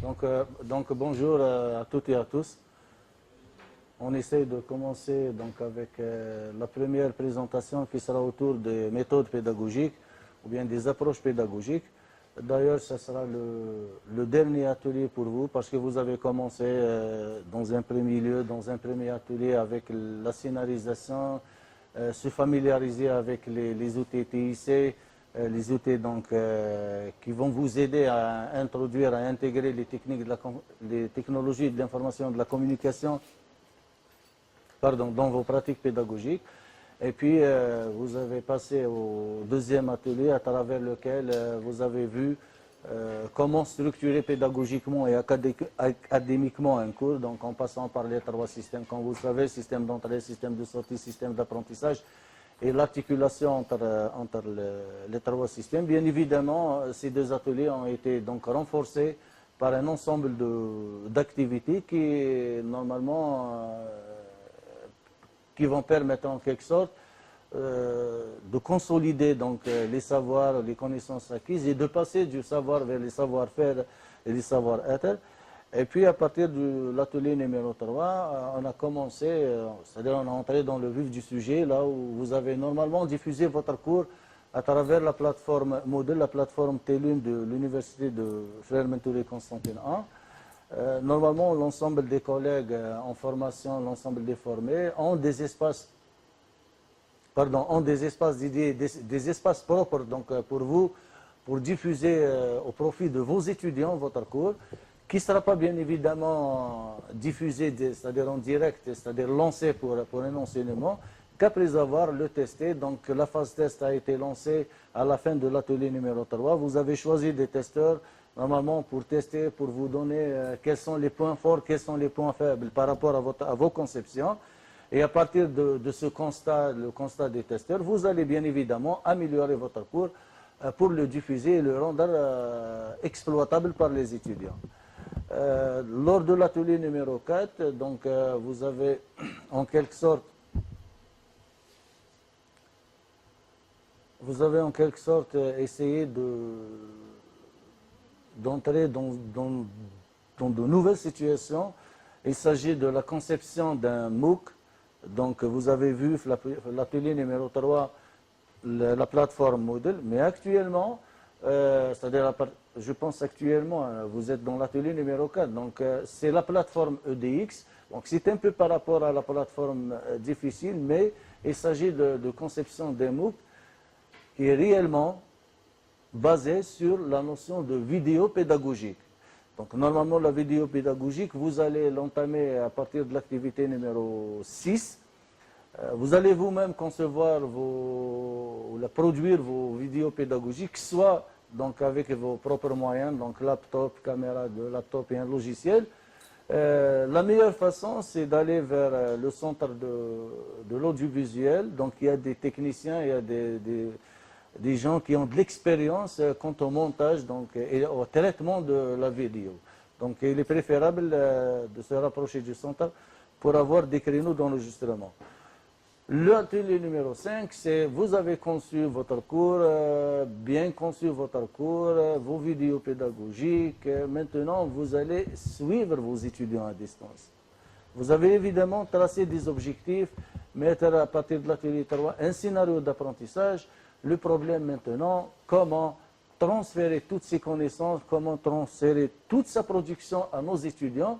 Donc bonjour à toutes et à tous. On essaie de commencer donc avec la première présentation qui sera autour des méthodes pédagogiques ou bien des approches pédagogiques. D'ailleurs, ce sera le dernier atelier pour vous parce que vous avez commencé dans un premier lieu, dans un premier atelier avec la scénarisation, se familiariser avec les outils TIC, les outils donc, qui vont vous aider à introduire, à intégrer les technologies de l'information et de la communication dans vos pratiques pédagogiques. Et puis, vous avez passé au deuxième atelier à travers lequel vous avez vu comment structurer pédagogiquement et académiquement un cours, donc en passant par les trois systèmes, comme vous le savez, système d'entrée, système de sortie, système d'apprentissage, et l'articulation entre les trois systèmes. Bien évidemment, ces deux ateliers ont été donc renforcés par un ensemble d'activités qui, normalement, qui vont permettre en quelque sorte de consolider donc, les savoirs, les connaissances acquises et de passer du savoir vers les savoir-faire et les savoir-être. Et puis à partir de l'atelier numéro 3, on a commencé, c'est-à-dire on est entré dans le vif du sujet, là où vous avez normalement diffusé votre cours à travers la plateforme Moodle, la plateforme TELUM de l'Université de Frère Mentouré Constantine I. Normalement, l'ensemble des collègues en formation, l'ensemble des formés ont des espaces dédiés, des espaces propres donc, pour vous, pour diffuser au profit de vos étudiants votre cours, qui ne sera pas bien évidemment diffusé, c'est-à-dire en direct, c'est-à-dire lancé pour un enseignement, qu'après avoir le testé. Donc la phase test a été lancée à la fin de l'atelier numéro 3. Vous avez choisi des testeurs, normalement pour tester, pour vous donner quels sont les points forts, quels sont les points faibles par rapport à vos conceptions. Et à partir de ce constat, le constat des testeurs, vous allez bien évidemment améliorer votre cours pour le diffuser et le rendre exploitable par les étudiants. Lors de l'atelier numéro 4, donc, vous avez en quelque sorte essayé d'entrer dans de nouvelles situations. Il s'agit de la conception d'un MOOC. Donc vous avez vu l'atelier numéro 3, la plateforme Moodle, mais actuellement, c'est-à-dire je pense actuellement, vous êtes dans l'atelier numéro 4, donc c'est la plateforme EDX, donc c'est un peu par rapport à la plateforme difficile, mais il s'agit de conception d'un MOOC qui est réellement basée sur la notion de vidéo pédagogique. Donc normalement la vidéo pédagogique, vous allez l'entamer à partir de l'activité numéro 6. Vous allez vous-même concevoir produire vos vidéos pédagogiques, soit donc avec vos propres moyens, donc laptop, caméra de laptop et un logiciel. La meilleure façon, c'est d'aller vers le centre de l'audiovisuel. Donc il y a des techniciens, il y a des gens qui ont de l'expérience quant au montage donc, et au traitement de la vidéo. Donc il est préférable de se rapprocher du centre pour avoir des créneaux d'enregistrement. L'atelier numéro 5, c'est vous avez conçu votre cours, bien conçu votre cours, vos vidéos pédagogiques. Maintenant, vous allez suivre vos étudiants à distance. Vous avez évidemment tracé des objectifs, mettre à partir de l'atelier 3 un scénario d'apprentissage. Le problème maintenant, comment transférer toutes ces connaissances, comment transférer toute sa production à nos étudiants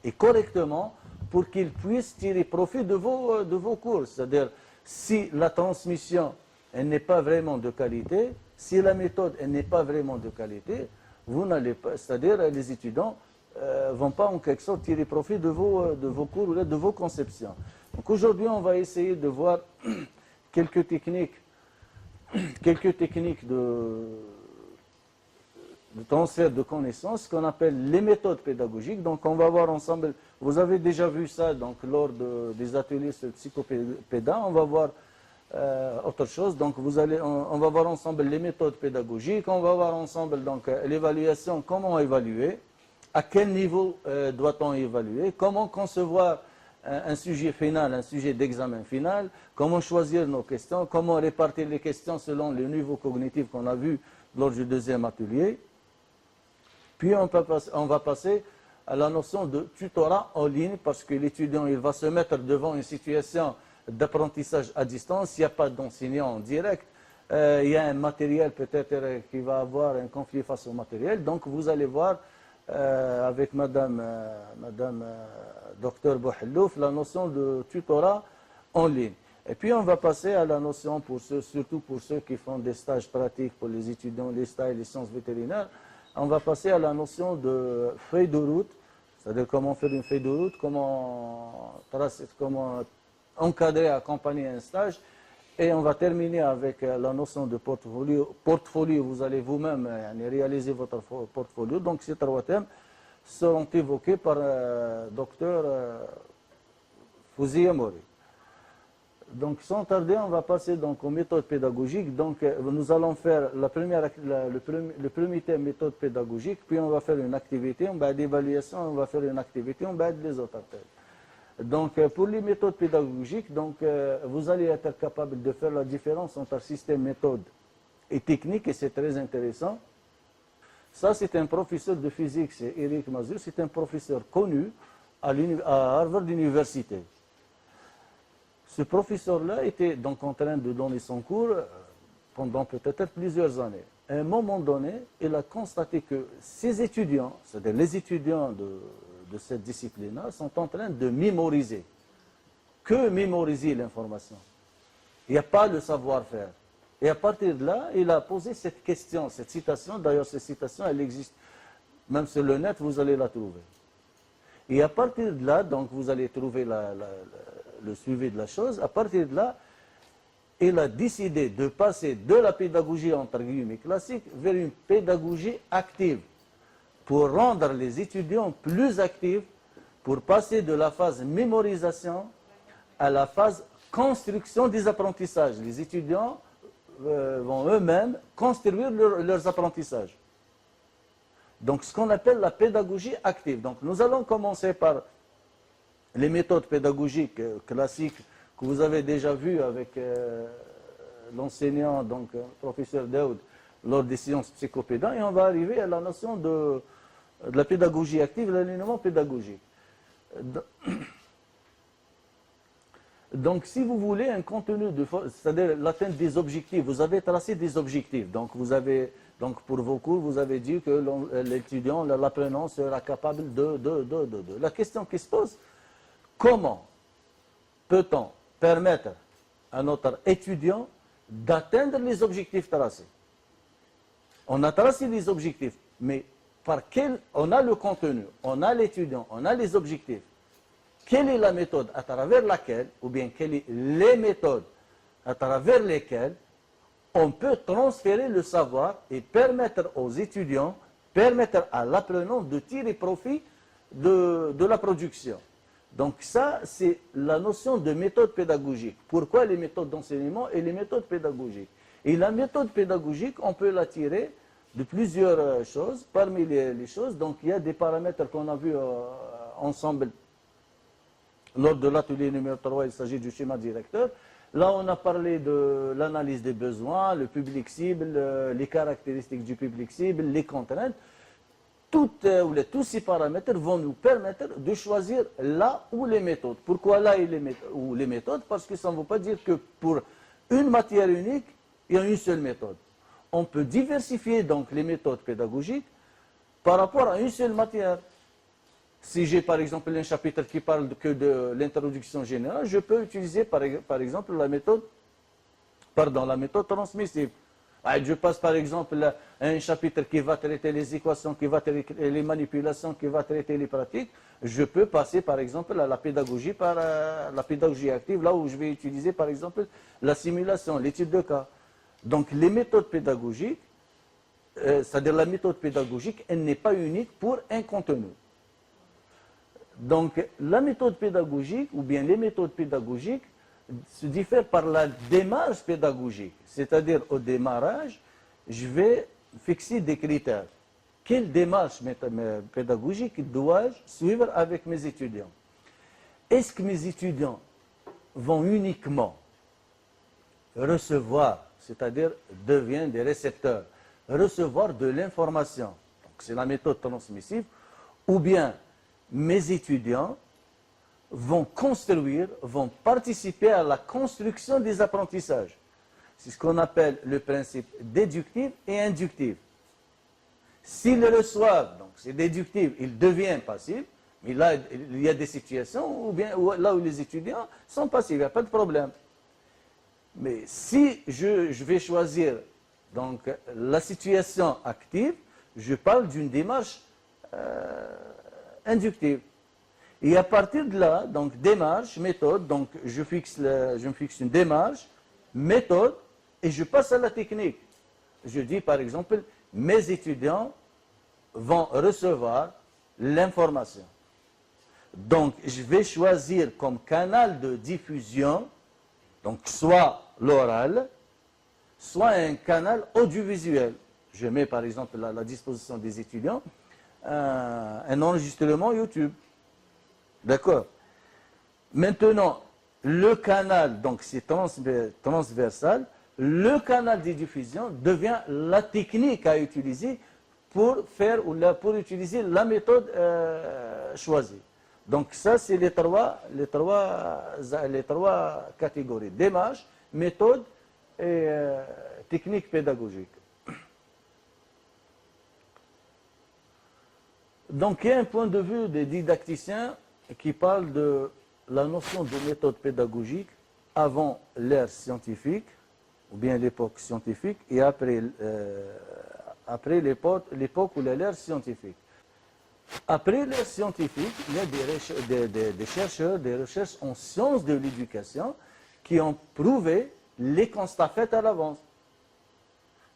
et correctement pour qu'ils puissent tirer profit de vos cours. C'est-à-dire, si la transmission n'est pas vraiment de qualité, si la méthode n'est pas vraiment de qualité, vous n'allez pas, c'est-à-dire les étudiants ne vont pas en quelque sorte tirer profit de vos cours, de vos conceptions. Donc aujourd'hui, on va essayer de voir quelques techniques de transfert de connaissances qu'on appelle les méthodes pédagogiques. Donc on va voir ensemble, vous avez déjà vu ça donc, lors des ateliers sur psychopéda, on va voir autre chose. Donc on va voir ensemble les méthodes pédagogiques, on va voir ensemble donc l'évaluation, comment évaluer, à quel niveau doit-on évaluer, comment concevoir un sujet final, un sujet d'examen final, comment choisir nos questions, comment répartir les questions selon le niveau cognitif qu'on a vu lors du deuxième atelier. Puis on va passer à la notion de tutorat en ligne, parce que l'étudiant il va se mettre devant une situation d'apprentissage à distance, il n'y a pas d'enseignant en direct, il y a un matériel peut-être qui va avoir un conflit face au matériel. Donc vous allez voir avec Madame Dr Bouhellouf la notion de tutorat en ligne. Et puis on va passer à la notion, surtout pour ceux qui font des stages pratiques, pour les étudiants, les stages, les sciences vétérinaires, on va passer à la notion de feuille de route, c'est-à-dire comment faire une feuille de route, comment encadrer, accompagner un stage. Et on va terminer avec la notion de portfolio. Portfolio, vous allez vous-même réaliser votre portfolio. Donc ces 3 thèmes seront évoqués par Dr Fouzia Mori. Donc sans tarder, on va passer donc aux méthodes pédagogiques. Donc nous allons faire le premier thème, méthode pédagogique, puis on va faire une activité, on va d'évaluation, on va faire une activité, on va les autres thèmes. Donc pour les méthodes pédagogiques, donc, vous allez être capable de faire la différence entre système, méthode et technique, et c'est très intéressant. Ça, c'est un professeur de physique, c'est Eric Mazur, c'est un professeur connu à Harvard University. Ce professeur-là était donc en train de donner son cours pendant peut-être plusieurs années. À un moment donné, il a constaté que ses étudiants, c'est-à-dire les étudiants de cette discipline-là, sont en train de mémoriser. Que mémoriser l'information. Il n'y a pas le savoir-faire. Et à partir de là, il a posé cette question, cette citation. D'ailleurs, cette citation, elle existe. Même sur le net, vous allez la trouver. Et à partir de là, donc vous allez trouver le suivi de la chose. À partir de là, il a décidé de passer de la pédagogie entre guillemets classique vers une pédagogie active pour rendre les étudiants plus actifs, pour passer de la phase mémorisation à la phase construction des apprentissages. Les étudiants vont eux-mêmes construire leurs apprentissages. Donc ce qu'on appelle la pédagogie active. Donc nous allons commencer par les méthodes pédagogiques classiques que vous avez déjà vues avec l'enseignant, donc professeur Daoud, lors des séances psychopédants, et on va arriver à la notion de la pédagogie active, l'alignement pédagogique. Donc si vous voulez un contenu, c'est-à-dire l'atteinte des objectifs, vous avez tracé des objectifs. Donc pour vos cours, vous avez dit que l'étudiant, l'apprenant sera capable de. La question qui se pose, comment peut-on permettre à notre étudiant d'atteindre les objectifs tracés? On a tracé les objectifs, mais on a le contenu, on a l'étudiant, on a les objectifs. Quelle est la méthode à travers laquelle, ou bien quelles sont les méthodes à travers lesquelles on peut transférer le savoir et permettre aux étudiants, permettre à l'apprenant de tirer profit de la production. Donc ça, c'est la notion de méthode pédagogique. Pourquoi les méthodes d'enseignement et les méthodes pédagogiques? Et la méthode pédagogique, on peut la tirer de plusieurs choses. Parmi les choses, donc il y a des paramètres qu'on a vus ensemble lors de l'atelier numéro 3, il s'agit du schéma directeur. Là, on a parlé de l'analyse des besoins, le public cible, les caractéristiques du public cible, les contraintes. Tous ces paramètres vont nous permettre de choisir là ou les méthodes. Pourquoi là ou les méthodes? Parce que ça ne veut pas dire que pour une matière unique, il y a une seule méthode. On peut diversifier donc les méthodes pédagogiques par rapport à une seule matière. Si j'ai par exemple un chapitre qui parle que de l'introduction générale, je peux utiliser par exemple la méthode transmissive. Je passe par exemple un chapitre qui va traiter les équations, qui va traiter les manipulations, qui va traiter les pratiques. Je peux passer par exemple à la pédagogie active, là où je vais utiliser par exemple la simulation, l'étude de cas. Donc les méthodes pédagogiques, c'est-à-dire la méthode pédagogique, elle n'est pas unique pour un contenu. Donc la méthode pédagogique, ou bien les méthodes pédagogiques, se diffèrent par la démarche pédagogique. C'est-à-dire au démarrage, je vais fixer des critères. Quelle démarche pédagogique dois-je suivre avec mes étudiants? Est-ce que mes étudiants vont uniquement recevoir, c'est-à-dire deviennent des récepteurs, recevoir de l'information? c'est la méthode transmissive, ou bien mes étudiants vont construire, vont participer à la construction des apprentissages. C'est ce qu'on appelle le principe déductif et inductif. S'ils le reçoivent, donc c'est déductif, il devient passif, mais là, il y a des situations là où les étudiants sont passifs, il n'y a pas de problème. Mais si je vais choisir donc, la situation active, je parle d'une démarche inductive. Et à partir de là, donc démarche, méthode, donc je me fixe une démarche, méthode, et je passe à la technique. Je dis par exemple, mes étudiants vont recevoir l'information. Donc je vais choisir comme canal de diffusion, donc soit l'oral, soit un canal audiovisuel. Je mets par exemple à la disposition des étudiants un enregistrement YouTube. D'accord? Maintenant, le canal, donc c'est transversal, le canal de diffusion devient la technique à utiliser pour utiliser la méthode choisie. Donc ça, c'est les trois catégories: démarche, méthode et technique pédagogique. Donc il y a un point de vue des didacticiens qui parle de la notion de méthode pédagogique avant l'ère scientifique, ou bien l'époque scientifique, et après l'époque où l'ère scientifique. Après l'ère scientifique, il y a des chercheurs, des recherches en sciences de l'éducation qui ont prouvé les constats faits à l'avance.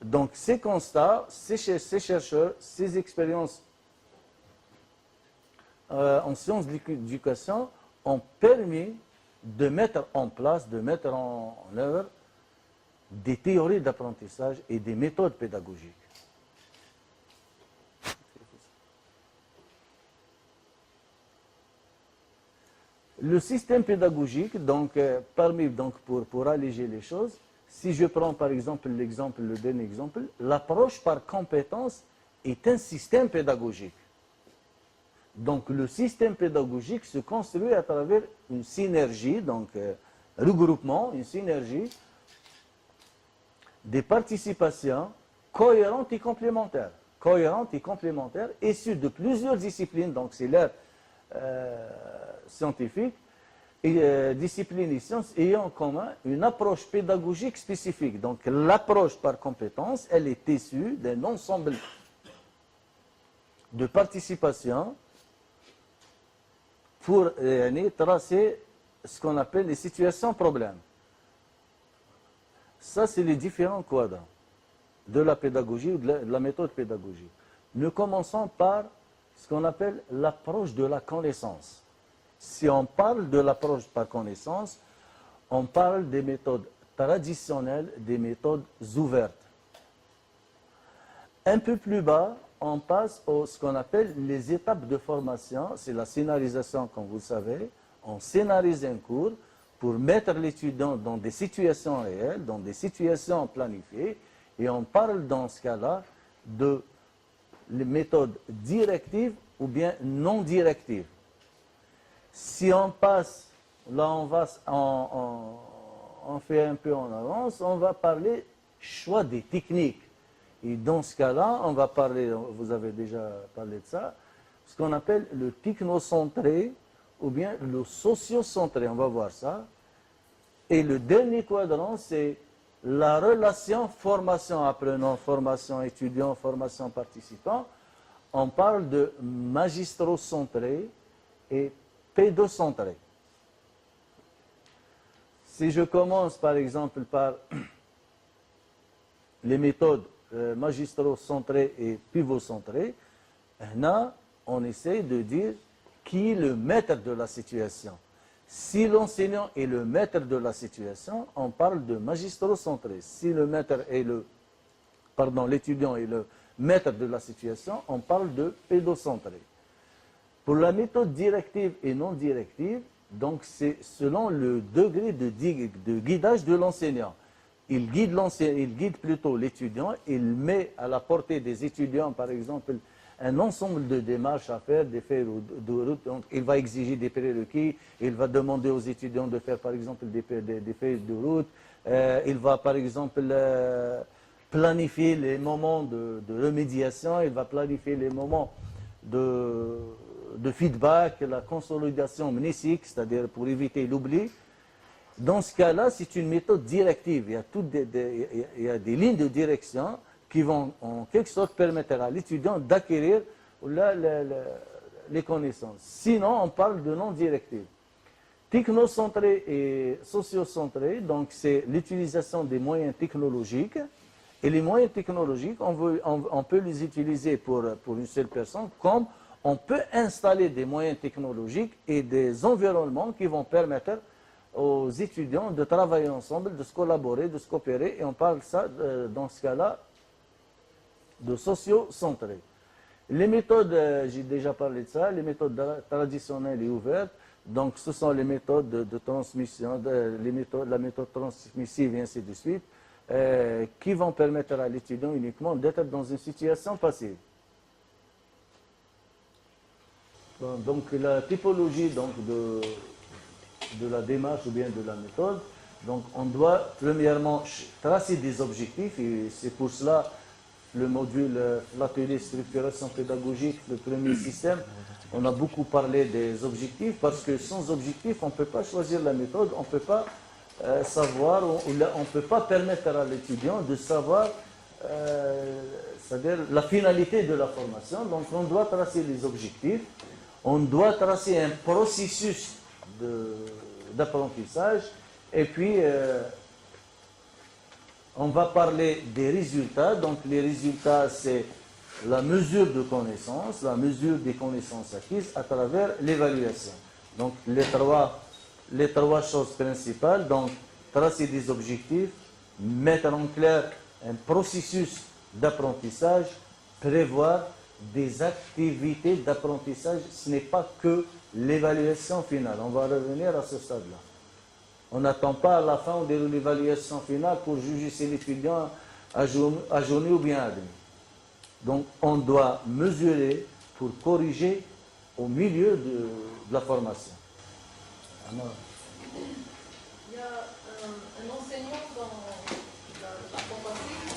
Donc ces constats, ces chercheurs, ces expériences en sciences de l'éducation ont permis de mettre en place, de mettre en œuvre des théories d'apprentissage et des méthodes pédagogiques. Le système pédagogique, donc, pour alléger les choses, si je prends par exemple le dernier exemple, l'approche par compétence est un système pédagogique. Donc le système pédagogique se construit à travers une synergie, donc regroupement, une synergie des participations cohérentes et complémentaires. Cohérentes et complémentaires, issues de plusieurs disciplines, donc c'est l'ère scientifique, et disciplines et sciences ayant en commun une approche pédagogique spécifique. Donc l'approche par compétence, elle est issue d'un ensemble de participations pour tracer ce qu'on appelle les situations problèmes. Ça, c'est les différents quadrants de la pédagogie ou de la méthode pédagogique. Nous commençons par ce qu'on appelle l'approche de la connaissance. Si on parle de l'approche par connaissance, on parle des méthodes traditionnelles, des méthodes ouvertes. Un peu plus bas, on passe à ce qu'on appelle les étapes de formation. C'est la scénarisation, comme vous le savez. On scénarise un cours pour mettre l'étudiant dans des situations réelles, dans des situations planifiées. Et on parle dans ce cas-là de les méthodes directives ou bien non directives. Si on passe, là on fait un peu en avance, on va parler choix des techniques. Et dans ce cas-là, on va parler, vous avez déjà parlé de ça, ce qu'on appelle le technocentré ou bien le sociocentré. On va voir ça. Et le dernier quadrant, c'est la relation formation-apprenant, formation-étudiant, formation-participant. On parle de magistro-centré et pédocentré. Si je commence par exemple par les méthodes magistro-centré et pivot-centré, là, on essaie de dire qui est le maître de la situation. Si l'enseignant est le maître de la situation, on parle de magistro-centré. Si l'étudiant est le maître de la situation, on parle de pédocentré. Pour la méthode directive et non directive, donc c'est selon le degré de guidage de l'enseignant. Il guide plutôt l'étudiant, il met à la portée des étudiants, par exemple, un ensemble de démarches à faire, des feuilles de route. Donc, il va exiger des prérequis, il va demander aux étudiants de faire par exemple des feuilles de route, il va par exemple planifier les moments de remédiation, il va planifier les moments de feedback, la consolidation mnésique, c'est-à-dire pour éviter l'oubli. Dans ce cas-là, c'est une méthode directive. Il y a des lignes de direction qui vont en quelque sorte permettre à l'étudiant d'acquérir les connaissances. Sinon, on parle de non-directive. Technocentré et sociocentré, donc c'est l'utilisation des moyens technologiques. Et les moyens technologiques, on peut les utiliser pour une seule personne, comme on peut installer des moyens technologiques et des environnements qui vont permettre aux étudiants de travailler ensemble, de se collaborer, de se coopérer. Et on parle ça, dans ce cas-là, de socio-centré. Les méthodes, j'ai déjà parlé de ça, les méthodes traditionnelles et ouvertes, donc ce sont les méthodes de transmission, la méthode transmissive et ainsi de suite, qui vont permettre à l'étudiant uniquement d'être dans une situation passive. Donc la typologie de la démarche ou bien de la méthode, donc on doit premièrement tracer des objectifs et c'est pour cela le module, l'atelier structuration pédagogique, le premier système, on a beaucoup parlé des objectifs parce que sans objectifs, on ne peut pas choisir la méthode, on ne peut pas savoir, on ne peut pas permettre à l'étudiant de savoir, c'est-à-dire la finalité de la formation. Donc on doit tracer les objectifs, on doit tracer un processus d'apprentissage et puis on va parler des résultats. Donc les résultats, c'est la mesure de connaissances, la mesure des connaissances acquises à travers l'évaluation. Donc les trois choses principales, donc tracer des objectifs, mettre en clair un processus d'apprentissage, prévoir des activités d'apprentissage. Ce n'est pas que l'évaluation finale. On va revenir à ce stade-là. On n'attend pas à la fin de l'évaluation finale pour juger si l'étudiant a journé ou bien admis. Donc on doit mesurer pour corriger au milieu de la formation. Il y a un enseignant dans la formation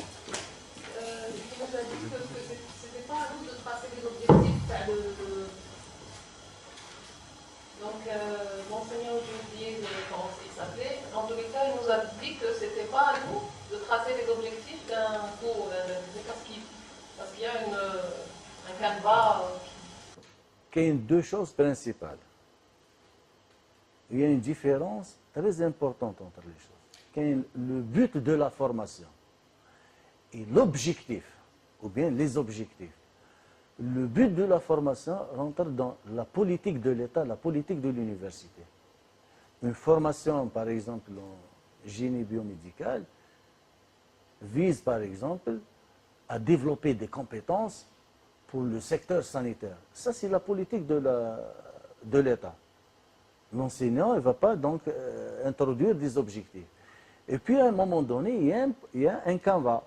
qui nous a dit que ce n'était pas à nous de tracer des objectifs. Donc l'enseignant, j'ai oublié comment il s'appelait, en tous les cas, il nous a dit que ce n'était pas à nous de tracer les objectifs d'un cours, parce qu'il y a un canevas. Il y a deux choses principales. Il y a une différence très importante entre les choses. Le but de la formation et l'objectif, ou bien les objectifs. Le but de la formation rentre dans la politique de l'État, la politique de l'université. Une formation, par exemple, en génie biomédical, vise, par exemple, à développer des compétences pour le secteur sanitaire. Ça, c'est la politique de l'État. L'enseignant ne va pas donc introduire des objectifs. Et puis, à un moment donné, il y a un canevas.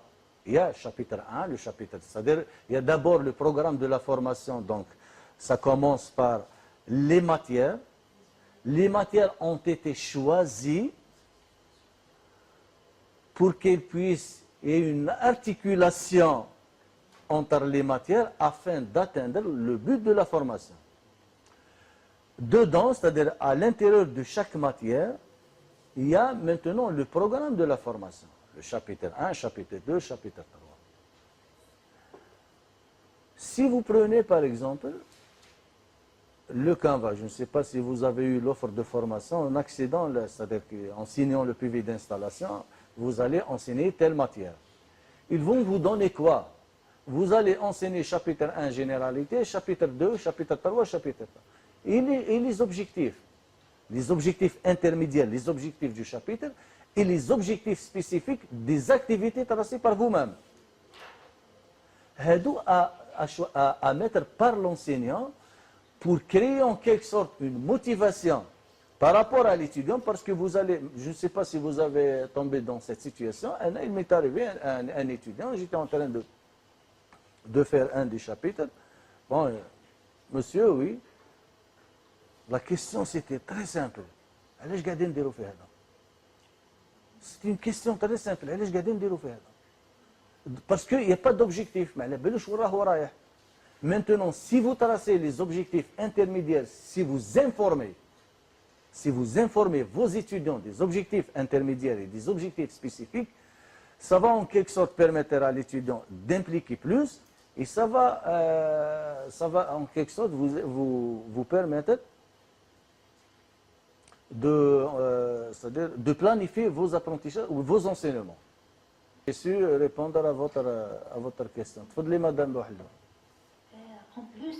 Il y a le chapitre 1, c'est-à-dire il y a d'abord le programme de la formation. Donc, ça commence par les matières. Les matières ont été choisies pour qu'il puisse y ait une articulation entre les matières afin d'atteindre le but de la formation. Dedans, c'est-à-dire à l'intérieur de chaque matière, il y a maintenant le programme de la formation. Le chapitre 1, chapitre 2, chapitre 3. Si vous prenez par exemple le Canva, je ne sais pas si vous avez eu l'offre de formation en accédant, c'est-à-dire qu'en signant le PV d'installation, vous allez enseigner telle matière. Ils vont vous donner quoi? Vous allez enseigner chapitre 1, généralité, chapitre 2, chapitre 3, chapitre 4. Et les objectifs intermédiaires, les objectifs du chapitre, et les objectifs spécifiques des activités tracées par vous-même. À mettre par l'enseignant pour créer en quelque sorte une motivation par rapport à l'étudiant, parce que vous allez, je ne sais pas si vous avez tombé dans cette situation, il m'est arrivé un étudiant, j'étais en train de faire un des chapitres, Bon, monsieur, oui. La question, c'était très simple. علاش قاعدين نديروا في هذا؟ C'est une question très simple. علاش قاعدين نديروا في هذا؟ Parce qu'il n'y a pas d'objectif. ما على بالوش وين راهو رايح. Maintenant, si vous tracez les objectifs intermédiaires, si vous informez vos étudiants des objectifs intermédiaires et des objectifs spécifiques, ça va en quelque sorte permettre à l'étudiant d'impliquer plus et ça va en quelque sorte vous permettre c'est-à-dire de planifier vos apprentissages ou vos enseignements. J'ai su répondre à votre question. Tfadli, Madame Louhla. En plus,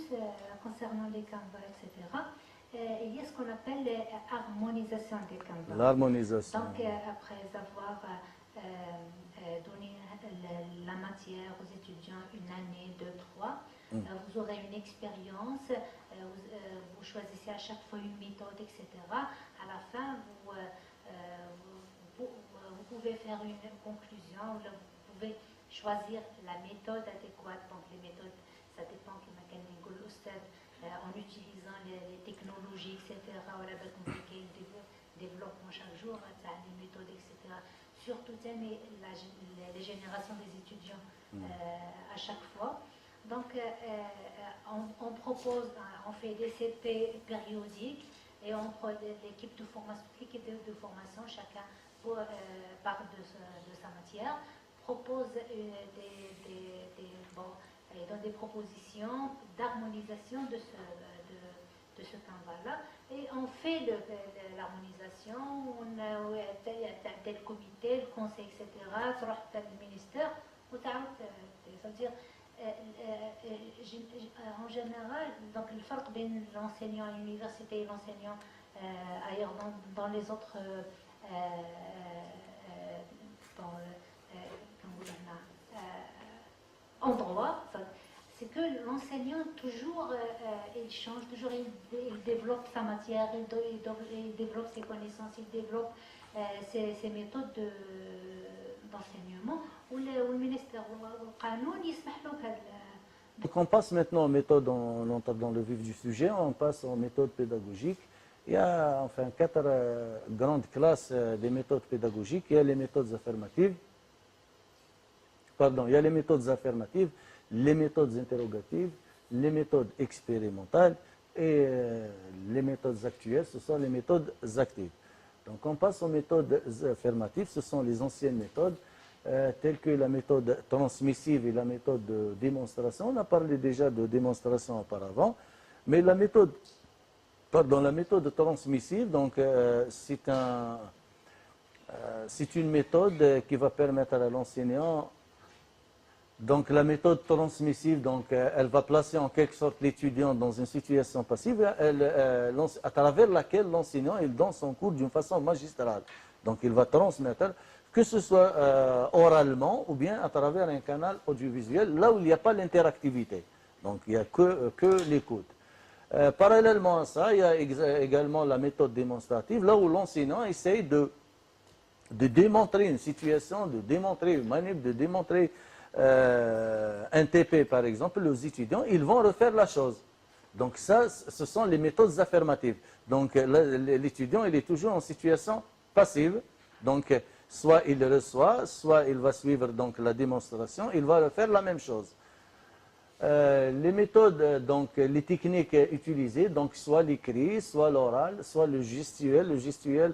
concernant les canevas, etc., il y a ce qu'on appelle l'harmonisation des canevas. L'harmonisation. Donc, après avoir donné la matière aux étudiants une année, 2, 3, vous aurez une expérience, vous choisissez à chaque fois une méthode, etc. À la fin, vous pouvez faire une conclusion, vous pouvez choisir la méthode adéquate. Donc, les méthodes, ça dépend en utilisant les technologies, etc. Développement chaque jour, les méthodes, etc. Surtout les générations des étudiants à chaque fois. Donc, on propose, on fait des CP périodiques et l'équipe de formation, de formation, chacun part de sa matière, propose dans des propositions d'harmonisation de ce canevas-là. Et on fait l'harmonisation, on a tel comité, le conseil, etc., le ministère, c'est-à-dire, en général, donc le farq entre l'enseignant à l'université et l'enseignant ailleurs dans les autres endroits, c'est que l'enseignant toujours, il change, toujours il développe sa matière, il développe ses connaissances, il développe ses méthodes d'enseignement, ou le ministère ou le canon يسمح له بهذا. Donc on passe maintenant aux méthodes, on entre dans le vif du sujet, on passe aux méthodes pédagogiques. Il y a enfin 4 grandes classes des méthodes pédagogiques. Il y a les méthodes affirmatives, il y a les méthodes affirmatives, les méthodes interrogatives, les méthodes expérimentales et les méthodes actuelles, ce sont les méthodes actives. Donc on passe aux méthodes affirmatives, ce sont les anciennes méthodes, telles que la méthode transmissive et la méthode de démonstration. On a parlé déjà de démonstration auparavant, mais la méthode transmissive, donc c'est une méthode qui va permettre à l'enseignant. Donc la méthode transmissive, donc, elle va placer en quelque sorte l'étudiant dans une situation passive à travers laquelle l'enseignant donne son cours d'une façon magistrale. Donc il va transmettre, que ce soit oralement ou bien à travers un canal audiovisuel, là où il n'y a pas l'interactivité. Donc il n'y a que l'écoute. Parallèlement à ça, il y a également la méthode démonstrative, là où l'enseignant essaye de démontrer une situation, de démontrer une manip, de démontrer un TP par exemple, les étudiants, ils vont refaire la chose. Donc ça, ce sont les méthodes affirmatives. Donc l'étudiant, il est toujours en situation passive. Donc soit il reçoit, soit il va suivre donc la démonstration, il va refaire la même chose. Les méthodes, donc les techniques utilisées, donc soit l'écrit, soit l'oral, soit le gestuel. Le gestuel,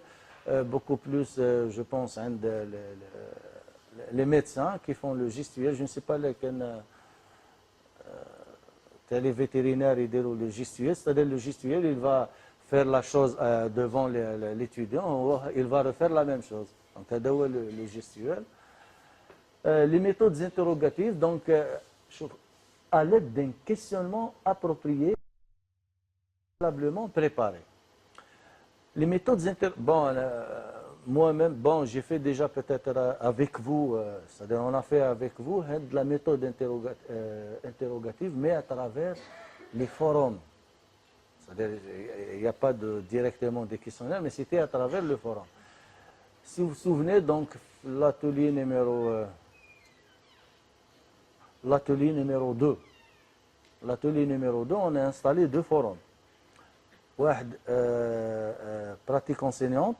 beaucoup plus, je pense, les médecins qui font le gestuel, je ne sais pas lesquels, les vétérinaires, ils déroulent le gestuel, c'est-à-dire le gestuel, il va faire la chose devant l'étudiant, il va refaire la même chose. Donc, le gestuel. Les méthodes interrogatives, donc, à l'aide d'un questionnement approprié, préalablement préparé. Les méthodes moi-même, j'ai fait déjà peut-être avec vous, c'est-à-dire on a fait avec vous de la méthode interrogative, mais à travers les forums. C'est-à-dire il n'y a pas directement des questionnaires, mais c'était à travers le forum. Si vous vous souvenez, donc, l'atelier numéro 2, l'atelier numéro 2, on a installé 2 forums. واحد pratique enseignante,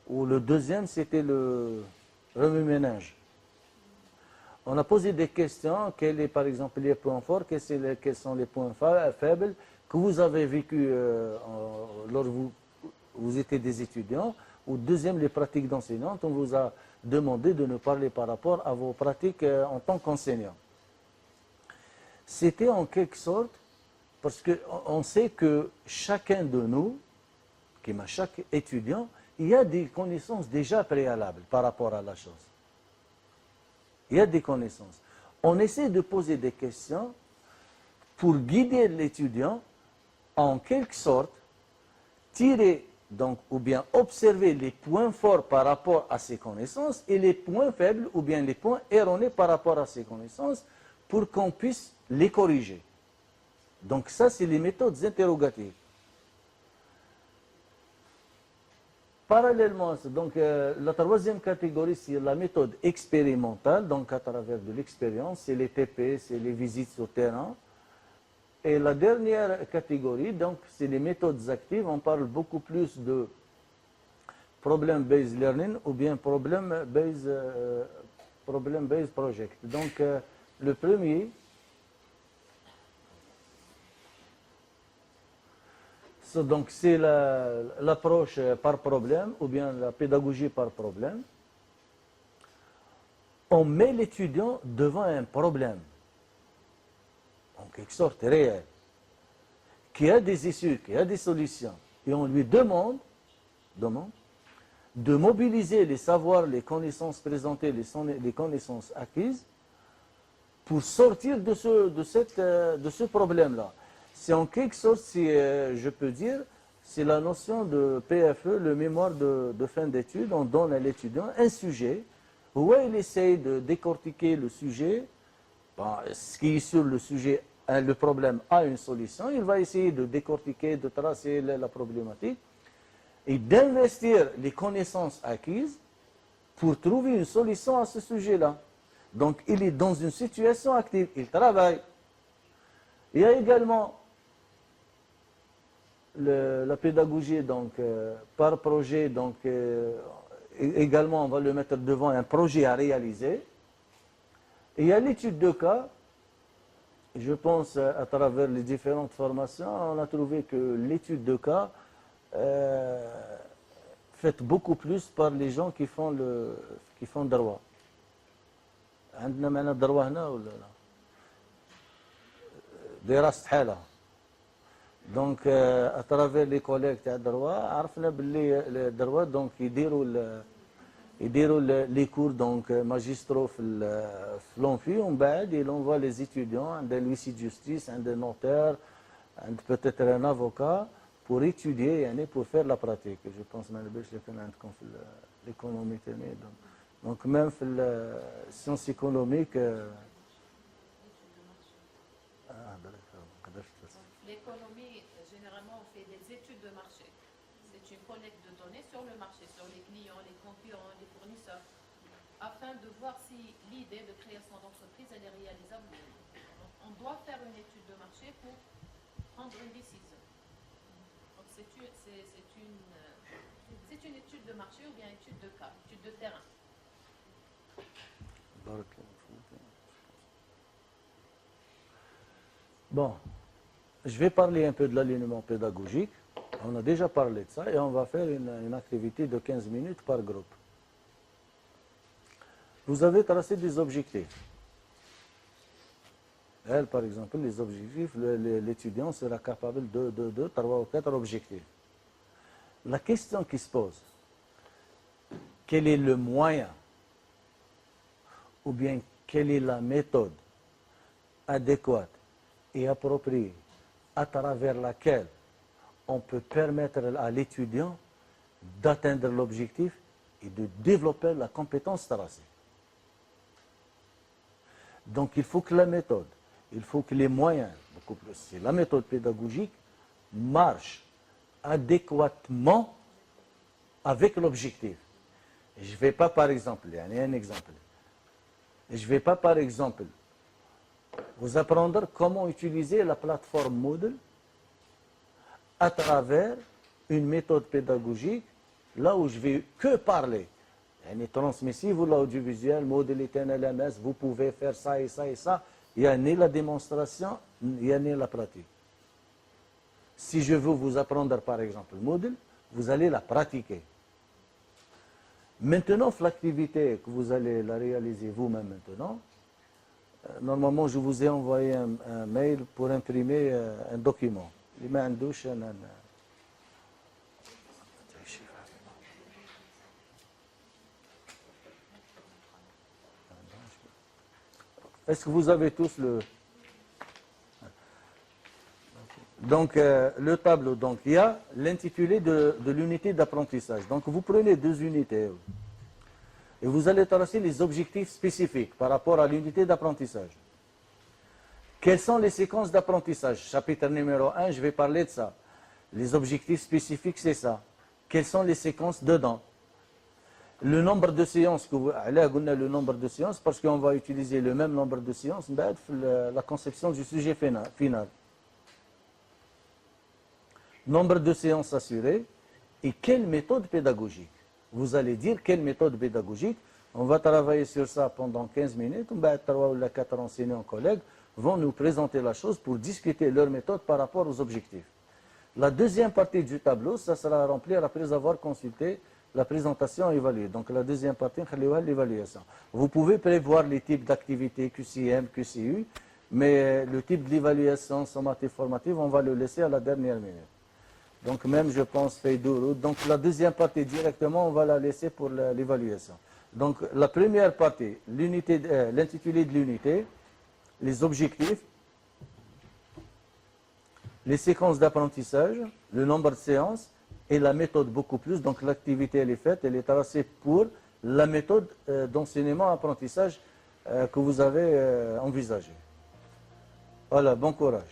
ou le deuxième c'était le remue-ménage. On a posé des questions, quels sont par exemple les points forts, quels sont les points faibles que vous avez vécu lorsque vous étiez des étudiants. Ou deuxième, les pratiques d'enseignante, on vous a demandé de nous parler par rapport à vos pratiques en tant qu'enseignant. C'était en quelque sorte, parce qu'on sait que chacun de nous, chaque étudiant, il y a des connaissances déjà préalables par rapport à la chose. Il y a des connaissances. On essaie de poser des questions pour guider l'étudiant, en quelque sorte, tirer donc, ou bien observer les points forts par rapport à ses connaissances et les points faibles ou bien les points erronés par rapport à ses connaissances pour qu'on puisse les corriger. Donc ça, c'est les méthodes interrogatives. Parallèlement, donc, la troisième catégorie, c'est la méthode expérimentale, donc à travers de l'expérience, c'est les TP, c'est les visites sur terrain. Et la dernière catégorie, donc, c'est les méthodes actives. On parle beaucoup plus de problem-based learning ou bien problem-based project. Donc, le premier, donc, c'est l'approche par problème ou bien la pédagogie par problème. On met l'étudiant devant un problème, en quelque sorte réel, qui a des issues, qui a des solutions, et on lui demande de mobiliser les savoirs, les connaissances présentées, les connaissances acquises, pour sortir de ce problème-là. C'est en quelque sorte, si je peux dire, c'est la notion de PFE, le mémoire de fin d'études. On donne à l'étudiant un sujet, où il essaye de décortiquer le sujet. Ce qui est sur le sujet, le problème a une solution. Il va essayer de décortiquer, de tracer la problématique et d'investir les connaissances acquises pour trouver une solution à ce sujet-là. Donc, il est dans une situation active, il travaille. Il y a également la pédagogie donc, par projet. Donc, également, on va le mettre devant un projet à réaliser. Et il y a l'étude de cas. Je pense, à travers les différentes formations, on a trouvé que l'étude de cas faite beaucoup plus par les gens qui font droit. عندنا معنا الدروة هنا ولا لا؟ دراسة حالة. دونك à travers les collègues تاع الدروة عرفنا باللي الدروة دونك يديروا les cours donc magistraux في l'Amphi ومن بعد ils envoient les étudiants عند l'huissier de justice, عند notaire, عند peut-être un avocat pour étudier يعني pour faire la pratique. Je pense ما نبالش اللي كان عندكم في l'économie تاني. Donc même في sciences économiques. L'économie, généralement, on fait des études de marché. C'est une collecte de données sur le marché, sur les clients, les concurrents, les fournisseurs, afin de voir si l'idée de création d'entreprise elle est réalisable. On doit faire une étude de marché pour prendre une décision. Donc c'est une étude de marché ou bien étude de cas, étude de terrain. Bon, je vais parler un peu de l'alignement pédagogique. On a déjà parlé de ça et on va faire une activité de 15 minutes par groupe. Vous avez tracé des objectifs. Elle, par exemple, les objectifs, l'étudiant sera capable de 3 ou 4 objectifs. La question qui se pose, quel est le moyen ou bien quelle est la méthode adéquate et appropriée à travers laquelle on peut permettre à l'étudiant d'atteindre l'objectif et de développer la compétence tracée. Donc il faut que la méthode, il faut que les moyens, beaucoup plus, c'est la méthode pédagogique, marche adéquatement avec l'objectif. Je ne vais pas par exemple, il y a un exemple, je ne vais pas par exemple vous apprendre comment utiliser la plateforme Moodle à travers une méthode pédagogique, là où je vais que parler. Elle est transmissive ou l'audiovisuel, Moodle est un LMS, vous pouvez faire ça et ça et ça. Il n'y a ni la démonstration, il n'y a ni la pratique. Si je veux vous apprendre par exemple Moodle, vous allez la pratiquer. Maintenant, l'activité que vous allez la réaliser vous-même maintenant, normalement je vous ai envoyé un mail pour imprimer un document. Est-ce que vous avez tous le... Donc, le tableau, donc, il y a l'intitulé de l'unité d'apprentissage. Donc, vous prenez 2 unités et vous allez tracer les objectifs spécifiques par rapport à l'unité d'apprentissage. Quelles sont les séquences d'apprentissage? Chapitre numéro 1, je vais parler de ça. Les objectifs spécifiques, c'est ça. Quelles sont les séquences dedans? Le nombre de séances, que vous, le nombre de séances, parce qu'on va utiliser le même nombre de séances, la conception du sujet final. Nombre de séances assurées et quelle méthode pédagogique. Vous allez dire quelle méthode pédagogique. On va travailler sur ça pendant 15 minutes. 3 ou 4 enseignants collègues vont nous présenter la chose pour discuter leur méthode par rapport aux objectifs. La deuxième partie du tableau, ça sera rempli après avoir consulté la présentation évaluée. Donc la deuxième partie, l'évaluation. Vous pouvez prévoir les types d'activités QCM, QCU, mais le type d'évaluation sommative formative, on va le laisser à la dernière minute. Donc même, je pense, Feidourou. Donc la deuxième partie, directement, on va la laisser pour l'évaluation. Donc la première partie, l'intitulé de l'unité, les objectifs, les séquences d'apprentissage, le nombre de séances et la méthode beaucoup plus. Donc l'activité, elle est faite, elle est tracée pour la méthode d'enseignement-apprentissage que vous avez envisagée. Voilà, bon courage.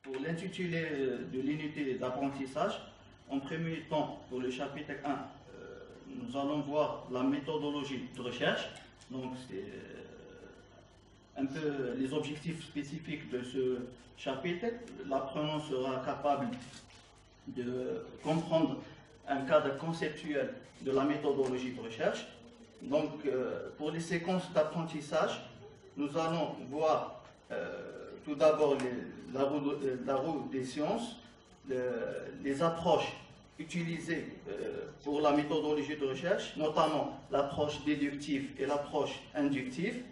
Pour l'intitulé de l'unité d'apprentissage, en premier temps, pour le chapitre 1, nous allons voir la méthodologie de recherche. Donc, c'est un peu les objectifs spécifiques de ce chapitre. L'apprenant sera capable de comprendre un cadre conceptuel de la méthodologie de recherche. Donc, pour les séquences d'apprentissage, nous allons voir tout d'abord la roue des sciences, les approches utilisées pour la méthodologie de recherche, notamment l'approche déductive et l'approche inductive.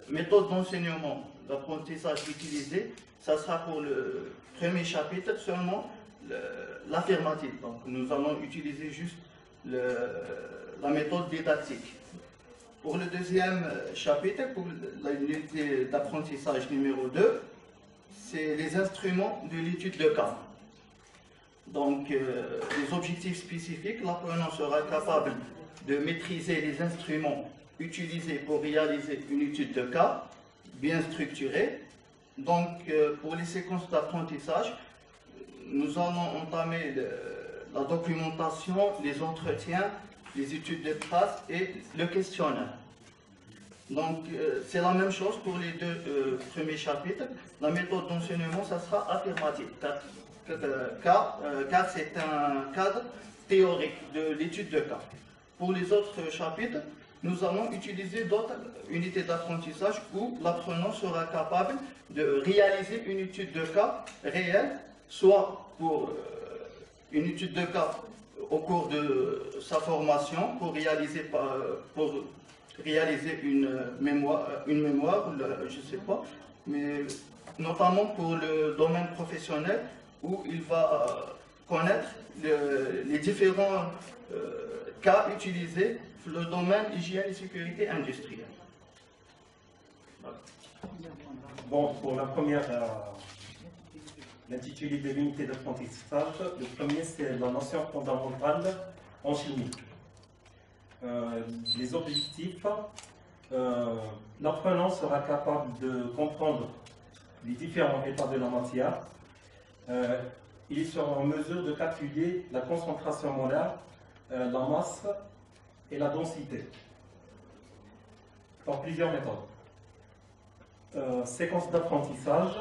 Méthode d'enseignement, l'apprentissage utilisé, ça sera pour le premier chapitre seulement l'affirmative. Donc nous allons utiliser juste la méthode didactique. Pour le deuxième chapitre, pour l'unité d'apprentissage numéro 2, c'est les instruments de l'étude de cas. Donc, les objectifs spécifiques, l'apprenant sera capable de maîtriser les instruments utilisés pour réaliser une étude de cas bien structurée. Donc, pour les séquences d'apprentissage, nous allons entamer la documentation, les entretiens les études de traces et le questionnaire. Donc, c'est la même chose pour les deux premiers chapitres. La méthode d'enseignement, ça sera affirmative, car c'est un cadre théorique de l'étude de cas. Pour les autres chapitres, nous allons utiliser d'autres unités d'apprentissage où l'apprenant sera capable de réaliser une étude de cas réelle, soit pour une étude de cas au cours de sa formation, pour réaliser une mémoire, je ne sais pas, mais notamment pour le domaine professionnel où il va connaître les différents cas utilisés dans le domaine hygiène et sécurité industrielle. Voilà. Bon, pour la première, l'intitulé de l'unité d'apprentissage, le premier c'est la notion fondamentale en chimie. Les objectifs, l'apprenant sera capable de comprendre les différents états de la matière. Il sera en mesure de calculer la concentration molaire, la masse et la densité par plusieurs méthodes. Séquence d'apprentissage.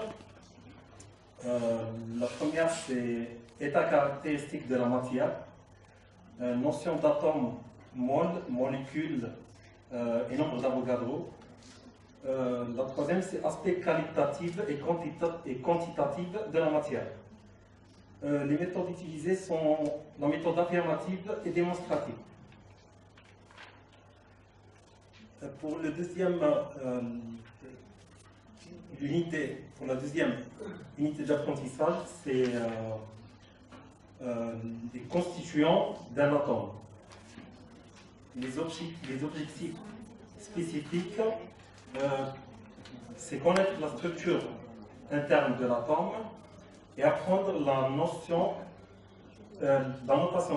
La première c'est état caractéristique de la matière, notion d'atome, mol, molécule et nombre d'Avogadro. La troisième c'est aspect qualitatif et quantitatif de la matière. Les méthodes utilisées sont la méthode affirmative et démonstrative. Pour le deuxième pour la deuxième unité d'apprentissage, c'est les constituants d'un atome. Les objectifs spécifiques, c'est connaître la structure interne de l'atome et apprendre la notation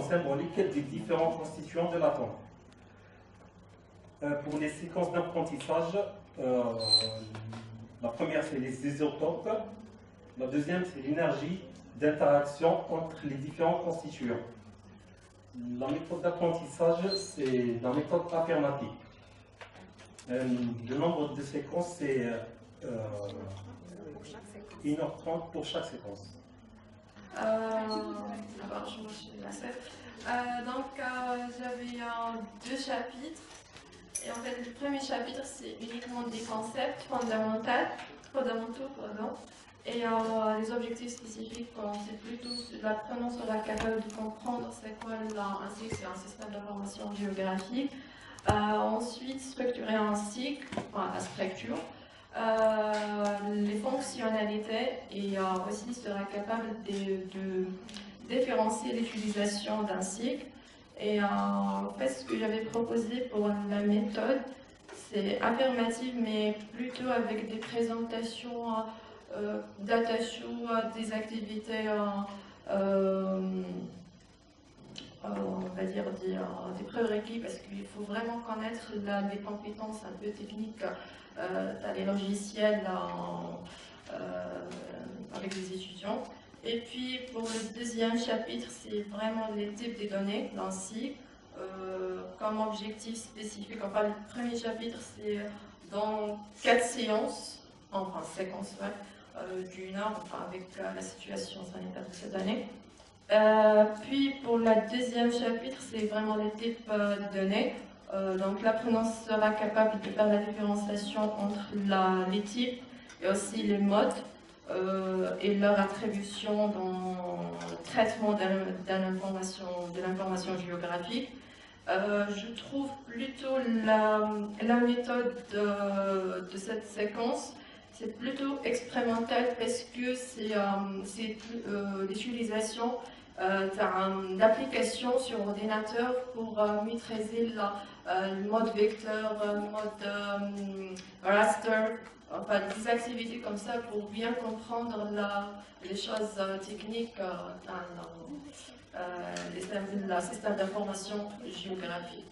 symbolique des différents constituants de l'atome. Pour les séquences d'apprentissage, la première c'est les isotopes, la deuxième c'est l'énergie d'interaction entre les différents constituants. La méthode d'apprentissage c'est la méthode affirmative. Le nombre de séquences c'est 1h30 pour chaque séquence. D'abord, je me suis lancée. J'avais deux chapitres. Et en fait, le premier chapitre, c'est uniquement des concepts fondamentaux. Et les objectifs spécifiques, c'est plutôt l'apprenant sera capable de comprendre c'est quoi c'est un système d'information géographique. Ensuite, structurer un cycle, la structure, les fonctionnalités et aussi sera capable de différencier l'utilisation d'un cycle. Et en fait, ce que j'avais proposé pour la méthode, c'est affirmative, mais plutôt avec des présentations, datation des activités, on va dire des prérequis, parce qu'il faut vraiment connaître les compétences un peu techniques dans les logiciels avec les étudiants. Et puis pour le deuxième chapitre, c'est vraiment les types de données dans cycle, comme objectif spécifique. Enfin, le premier chapitre, c'est dans 4 séances, séquences, d'une heure, avec la situation sanitaire de cette année. Puis pour le deuxième chapitre, c'est vraiment les types de données. Donc l'apprenant sera capable de faire la différenciation entre les types et aussi les modes. Et leur attribution dans le traitement de l'information géographique. Je trouve plutôt la méthode de cette séquence, c'est plutôt expérimental parce que c'est l'utilisation d'applications sur ordinateur pour maîtriser le mode vecteur, le mode raster. Enfin, des activités comme ça pour bien comprendre les choses techniques dans le système d'information géographique.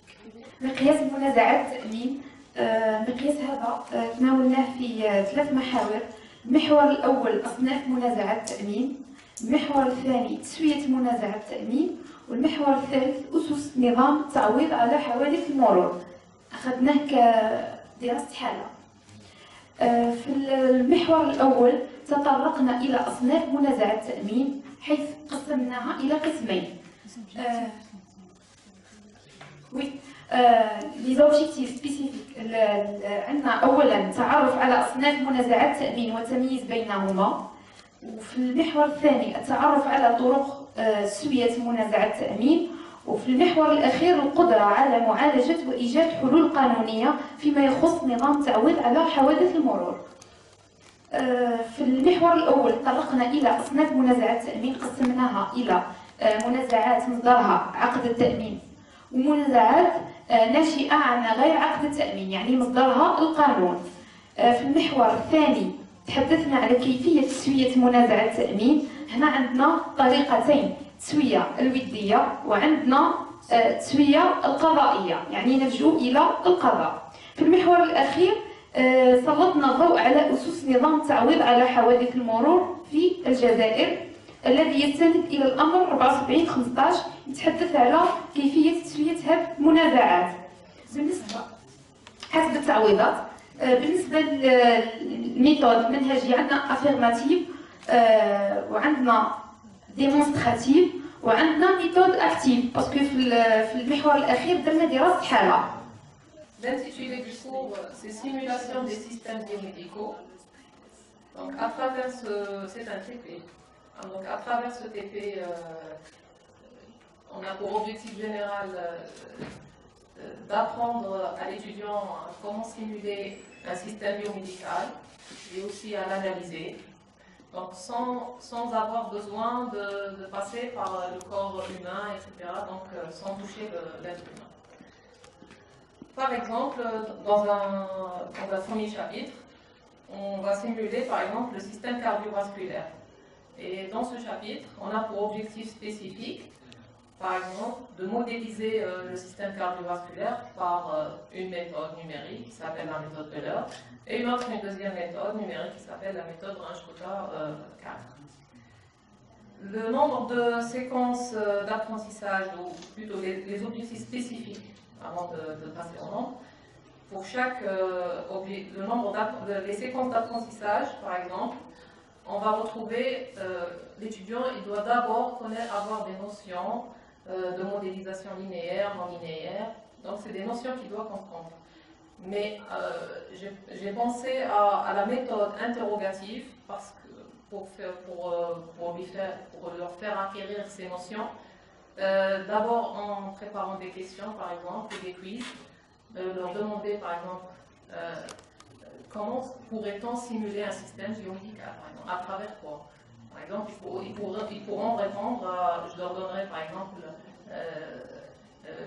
مقياس منازعات التأمين. المقياس هذا تناولناه في 3 محاور. المحور الأول أصناف منازعات التأمين، المحور الثاني تسوية منازعات التأمين، والمحور الثالث أسس نظام التعويض على حوادث المرور، أخذناه كدراسة حالة. في المحور الأول تطرقنا إلى أصناف منازعات التأمين حيث قسمناها إلى قسمين. لي زوبجيكتيف سبيسيفيك، عندنا أولا تعرف على أصناف منازعات التأمين والتمييز بينهما، وفي المحور الثاني التعرف على طرق تسوية منازعات التأمين، وفي المحور الأخير القدرة على معالجة وإيجاد حلول قانونية فيما يخص نظام التعويض على حوادث المرور. في المحور الأول تطرقنا إلى أصناف منازعات التأمين، قسمناها إلى منازعات مصدرها عقد التأمين ومنازعات ناشئة عن غير عقد التأمين يعني مصدرها القانون. في المحور الثاني تحدثنا على كيفية تسوية منازعات التأمين. هنا عندنا طريقتين، التسوية الودية وعندنا التسوية القضائية يعني نلجؤ إلى القضاء. في المحور الأخير سلطنا الضوء على أسس نظام التعويض على حوادث المرور في الجزائر الذي يستند إلى الأمر 74/15 يتحدث على كيفية تسوية هذه المنازعات. بالنسبة حسب التعويضات، بالنسبة للميثود المنهجية عندنا افيرماتيف وعندنا ديمونستراتيف وعندنا ميثود اكتيف، باسكو في المحور الأخير درنا دراسة حالة. L'intitulé du cours, c'est Simulation des systèmes biomédicaux. Donc, à travers c'est un TP. Donc, à travers ce TP, on a pour objectif général d'apprendre à l'étudiant comment simuler un système biomédical et aussi à l'analyser. Donc, sans avoir besoin de passer par le corps humain, etc. Donc, sans toucher l'être humain. Par exemple, dans un premier chapitre, on va simuler par exemple le système cardiovasculaire. Et dans ce chapitre, on a pour objectif spécifique, par exemple, de modéliser le système cardiovasculaire par une méthode numérique qui s'appelle la méthode Euler et une deuxième méthode numérique qui s'appelle la méthode Runge-Kutta-4. Le nombre de séquences d'apprentissage, ou plutôt les objectifs spécifiques, avant de passer au nombre. Pour chaque les séquences d'apprentissage, par exemple, on va retrouver l'étudiant, il doit d'abord avoir des notions de modélisation linéaire, non linéaire. Donc, c'est des notions qu'il doit comprendre. Mais j'ai pensé à la méthode interrogative parce que pour leur faire acquérir ces notions. D'abord en préparant des questions, par exemple, ou des quiz, leur demander, par exemple, comment pourrait-on simuler un système biomédical, par exemple, à travers quoi? Par exemple, ils pourront répondre je leur donnerai, par exemple,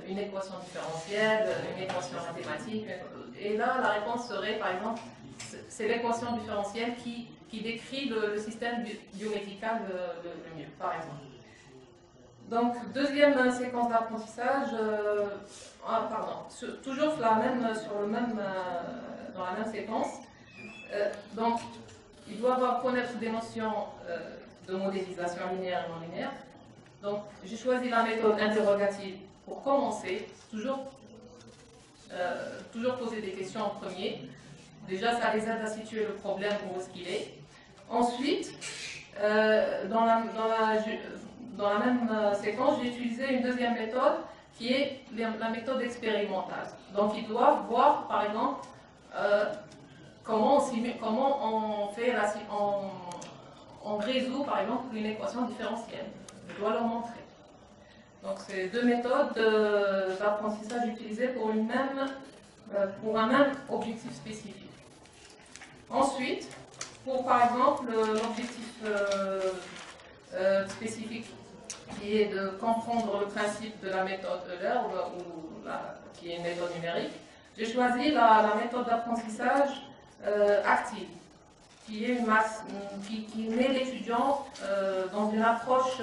une équation différentielle, une équation mathématique, et là, la réponse serait, par exemple, c'est l'équation différentielle qui décrit le système biomédical le mieux, par exemple. Donc, deuxième séquence d'apprentissage, toujours dans la même séquence. Donc, il doit connaître des notions de modélisation linéaire et non linéaire. Donc, j'ai choisi la méthode interrogative pour commencer, toujours poser des questions en premier. Déjà, ça les aide à situer le problème où est-ce qu'il est. Ensuite, dans la même séquence, j'ai utilisé une deuxième méthode qui est la méthode expérimentale. Donc, ils doivent voir, par exemple, comment on résout, par exemple, une équation différentielle. Je dois leur montrer. Donc, c'est deux méthodes d'apprentissage utilisées pour un même objectif spécifique. Ensuite, pour, par exemple, l'objectif spécifique qui est de comprendre le principe de la méthode Euler, qui est une méthode numérique, j'ai choisi la méthode d'apprentissage active, qui met l'étudiant dans une approche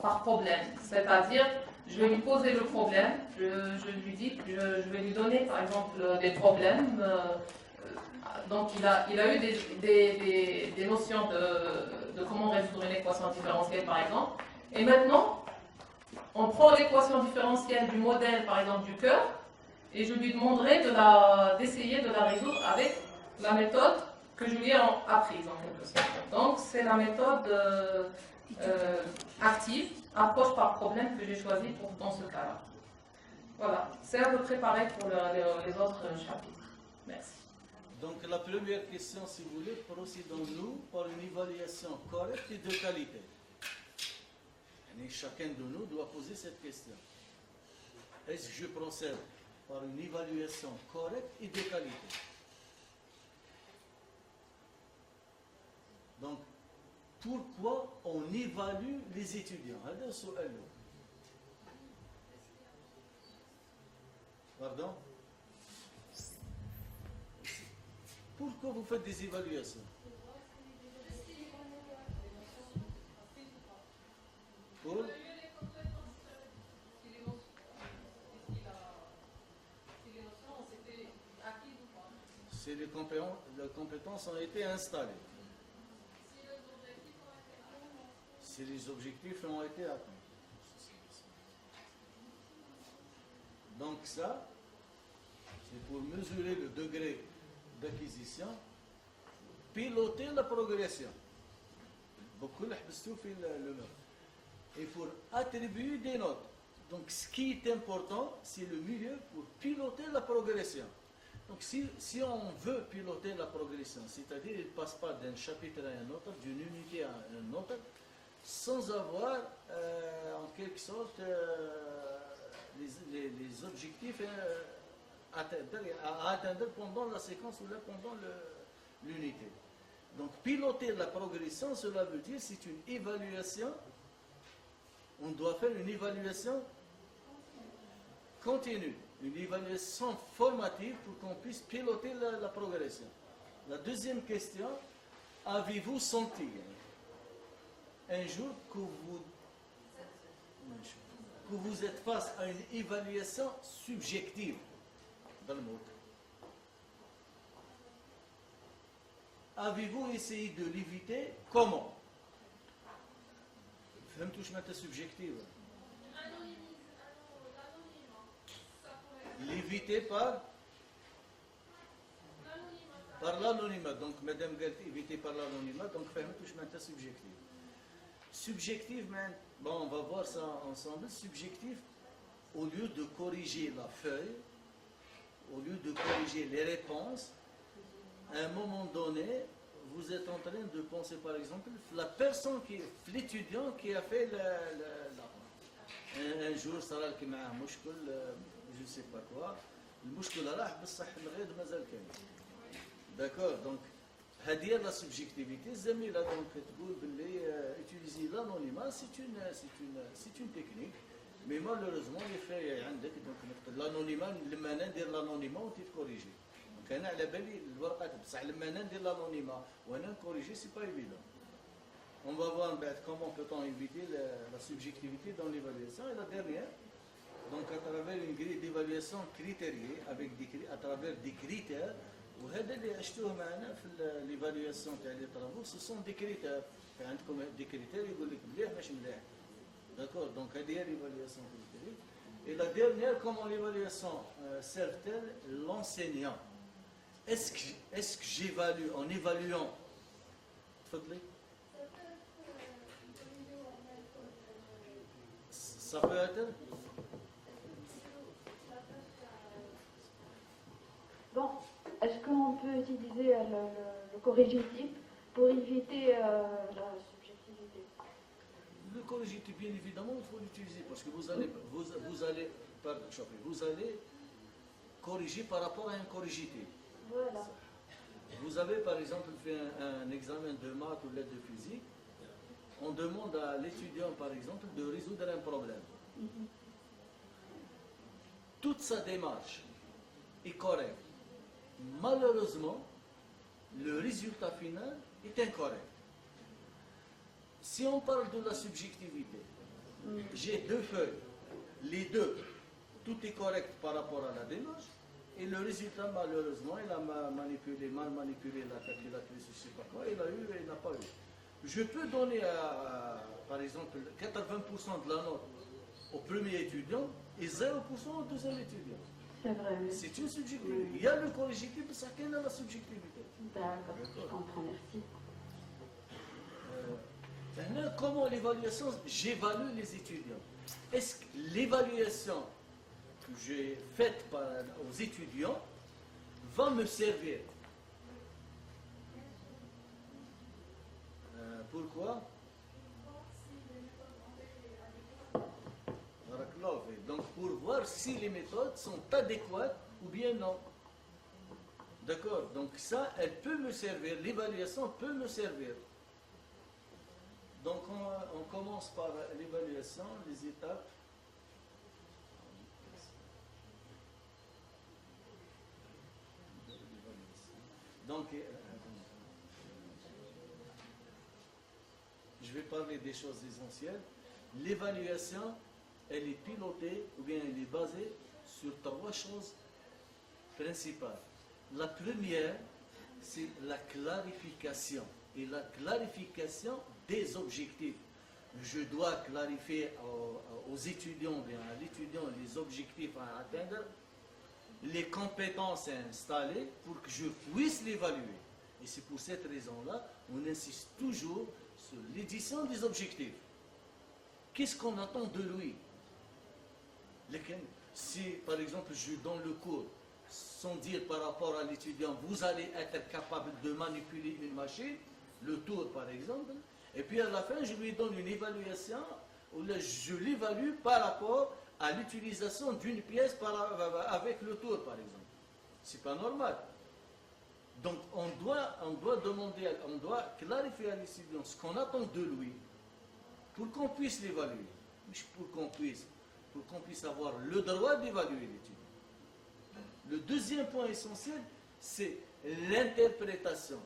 par problème. C'est-à-dire, je vais lui poser le problème, je lui dis que je vais lui donner par exemple des problèmes. Donc il a eu des notions de comment résoudre une équation différentielle par exemple. Et maintenant, On prend l'équation différentielle du modèle, par exemple, du cœur, et je lui demanderai d'essayer de la résoudre avec la méthode que je lui ai apprise, en quelque sorte. Donc, c'est la méthode active, approche par problème, que j'ai choisie dans ce cas-là. Voilà, c'est à peu près pareil pour les autres chapitres. Merci. Donc la première question, si vous voulez, procédons-nous par une évaluation correcte et de qualité. Et chacun de nous doit poser cette question. Est-ce que je procède par une évaluation correcte et de qualité? Donc, pourquoi on évalue les étudiants? Pardon? Pourquoi vous faites des évaluations? Pour si les compétences ont été installées. Si les objectifs ont été atteints. Donc ça, c'est pour mesurer le degré d'acquisition, piloter la progression. Beaucoup le note. Et pour attribuer des notes. Donc ce qui est important, c'est le milieu pour piloter la progression. Donc si on veut piloter la progression, c'est-à-dire il ne passe pas d'un chapitre à un autre, d'une unité à une autre, sans avoir quelque sorte les objectifs à atteindre pendant la séquence ou là pendant l'unité. Donc piloter la progression, cela veut dire c'est une évaluation. On doit faire une évaluation continue, une évaluation formative pour qu'on puisse piloter la progression. La deuxième question, avez-vous senti un jour que vous êtes face à une évaluation subjective dans le mot? Avez-vous essayé de l'éviter? Comment? فهمتوا واش معناتها subjective? L'éviter par l'anonymat. Donc madame قالت éviter par l'anonymat, donc فهمتوا واش معناتها subjective. Subjectif, bon, on va voir ça ensemble. Subjectif, au lieu de corriger la feuille, au lieu de corriger les réponses, à un moment donné, vous êtes en train de penser, par exemple, la personne l'étudiant qui a fait un jour, ça a معاه مشكل, je ne sais pas quoi, المشكل راح بصح الغيظ مازال كاين. D'accord, donc هذه la subjectivité. الزميلة donc تقول باللي utiliser l'anonymat, c'est une technique, mais malheureusement les faits عندك donc l'anonymat لما انا ندير l'anonymat وتتكوريجي. Donc انا على بالي الورقات بصح لما انا ندير l'anonymat وانا نكوريجي c'est pas évident. On va voir comment peut-on éviter la subjectivité dans l'évaluation. Et la dernière, donc à travers une grille d'évaluation critériée à travers des critères. وهذا اللي عشتوه معنا في l'évaluation تاع لي طرافو. Ce sont des critères. عندكم des critères يقول لك مليح ماشي مليح. D'accord, donc هذه هي l'évaluation critérique. Et la dernière, comment l'évaluation sert-elle l'enseignant? Est-ce que j'évalue en évaluant? تفضلي. Ça peut être? Bon, est-ce qu'on peut utiliser le corrigatif pour éviter la subjectivité? Le corrigatif, bien évidemment, il faut l'utiliser parce que vous allez corriger par rapport à un corrigatif. Voilà. Vous avez par exemple fait un examen de maths ou lettres de physique. On demande à l'étudiant, par exemple, de résoudre un problème. Toute sa démarche est correcte. Malheureusement, le résultat final est incorrect. Si on parle de la subjectivité, j'ai deux feuilles. Les deux, tout est correct par rapport à la démarche. Et le résultat, malheureusement, il a mal manipulé la calculatrice, je ne sais pas quoi, il a eu et il n'a pas eu. Je peux donner, par exemple, 80% de la note au premier étudiant et 0% au deuxième étudiant. C'est vrai, oui. C'est une subjectivité. Il y a le corrigitif, mais ça a la subjectivité. D'accord, je comprends, merci. Maintenant, comment l'évaluation, j'évalue les étudiants. Est-ce que l'évaluation que j'ai faite aux étudiants va me servir? Pourquoi? Donc pour voir si les méthodes sont adéquates ou bien non. D'accord? Donc ça, elle peut me servir, l'évaluation peut me servir. Donc on commence par l'évaluation, les étapes. Donc, je vais parler des choses essentielles. L'évaluation, elle est pilotée ou bien elle est basée sur 3 choses principales. La première, c'est la clarification. Et la clarification des objectifs. Je dois clarifier aux étudiants, bien à l'étudiant, les objectifs à atteindre, les compétences à installer pour que je puisse l'évaluer. Et c'est pour cette raison-là, on insiste toujours sur l'édition des objectifs. Qu'est-ce qu'on attend de lui? Si, par exemple, je donne le cours, sans dire par rapport à l'étudiant, vous allez être capable de manipuler une machine, le tour par exemple, et puis à la fin, je lui donne une évaluation, où là, je l'évalue par rapport à l'utilisation d'une pièce avec le tour par exemple. C'est pas normal. Donc on doit demander, on doit clarifier à l'étudiant ce qu'on attend de lui pour qu'on puisse l'évaluer, pour qu'on puisse avoir le droit d'évaluer l'étudiant. Le deuxième point essentiel, c'est l'interprétation.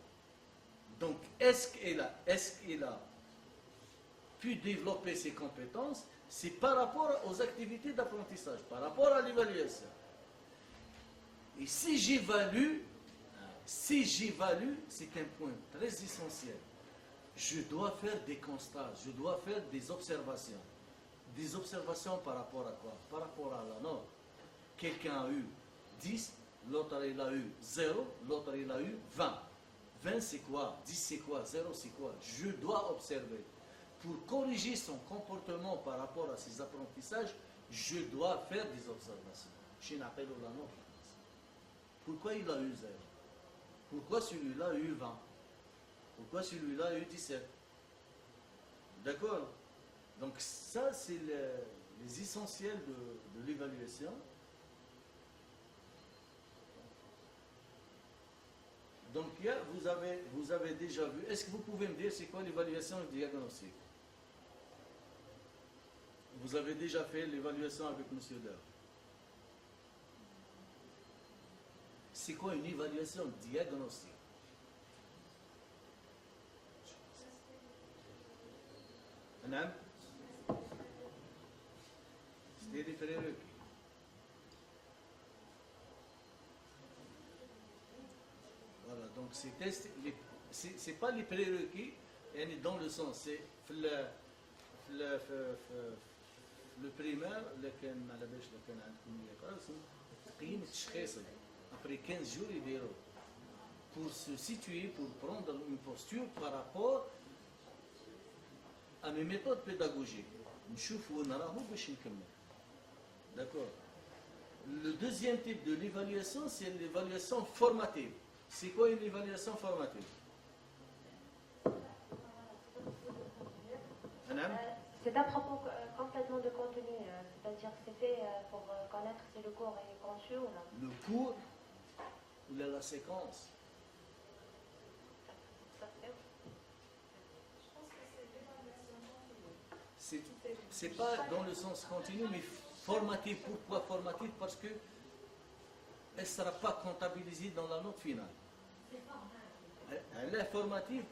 Donc, est-ce qu'il a pu développer ses compétences? C'est par rapport aux activités d'apprentissage, par rapport à l'évaluation. Et si j'évalue, c'est un point très essentiel. Je dois faire des constats, je dois faire des observations. Des observations par rapport à quoi? Par rapport à la note. Quelqu'un a eu 10, l'autre il a eu 0, l'autre il a eu 20. 20 c'est quoi? 10 c'est quoi? 0 c'est quoi? Je dois observer. Pour corriger son comportement par rapport à ses apprentissages, je dois faire des observations. Je n'appelle la note. Pourquoi il a eu 0? Pourquoi celui-là a eu 20? Pourquoi celui-là a eu 17? D'accord? Donc ça, c'est les essentiels de l'évaluation. Donc vous avez déjà vu. Est-ce que vous pouvez me dire c'est quoi l'évaluation et le diagnostic? Vous avez déjà fait l'évaluation avec M. Deur. C'est quoi une évaluation diagnostique? C'était des prérequis. Voilà, donc ces tests, c'est pas les prérequis, dans le sens, c'est le primaire, après 15 jours, il pour se situer, pour prendre une posture par rapport à mes méthodes pédagogiques. D'accord. Le deuxième type de l'évaluation, c'est l'évaluation formative. C'est quoi une évaluation formative? C'est à propos complètement de contenu, c'est-à-dire que c'est fait pour connaître si le cours est conçu ou non. Le cours ou la séquence? C'est pas dans le sens continu, mais formatif. Pourquoi formatif? Parce que elle ne sera pas comptabilisée dans la note finale. Elle est formative,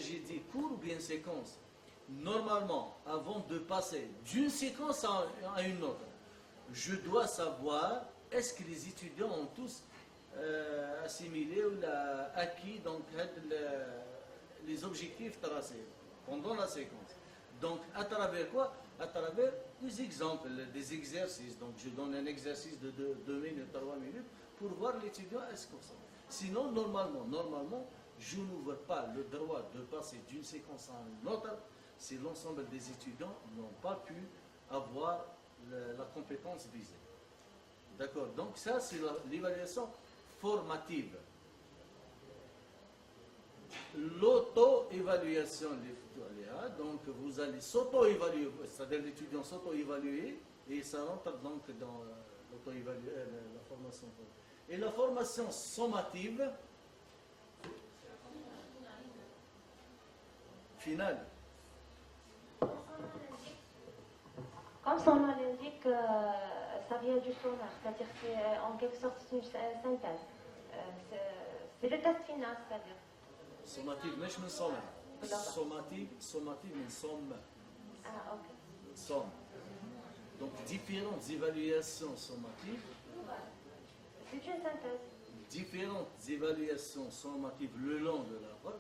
j'ai dit cours ou bien séquence. Normalement, avant de passer d'une séquence à une autre, je dois savoir est-ce que les étudiants ont tous assimilé ou acquis donc, les objectifs tracés pendant la séquence. Donc, à travers quoi? À travers des exemples, des exercices. Donc, je donne un exercice de 2 minutes, 3 minutes, pour voir l'étudiant est-ce qu'on sait. Sinon, normalement, je n'ouvre pas le droit de passer d'une séquence à une autre si l'ensemble des étudiants n'ont pas pu avoir la compétence visée. D'accord? Donc, ça, c'est l'évaluation formative. L'auto-évaluation, donc vous allez s'auto-évaluer, c'est-à-dire l'étudiant s'auto-évaluer, et ça rentre donc dans la formation. Et la formation sommative, finale. Comme son nom l'indique, ça vient du sonar, c'est-à-dire c'est en quelque sorte une synthèse. C'est le test final, c'est-à-dire. Sommative, مش من صوم. Sommative من somme. Ah, ok. Somme. Donc différentes évaluations sommatives. C'est une synthèse. Différentes évaluations sommatives le long de la voie,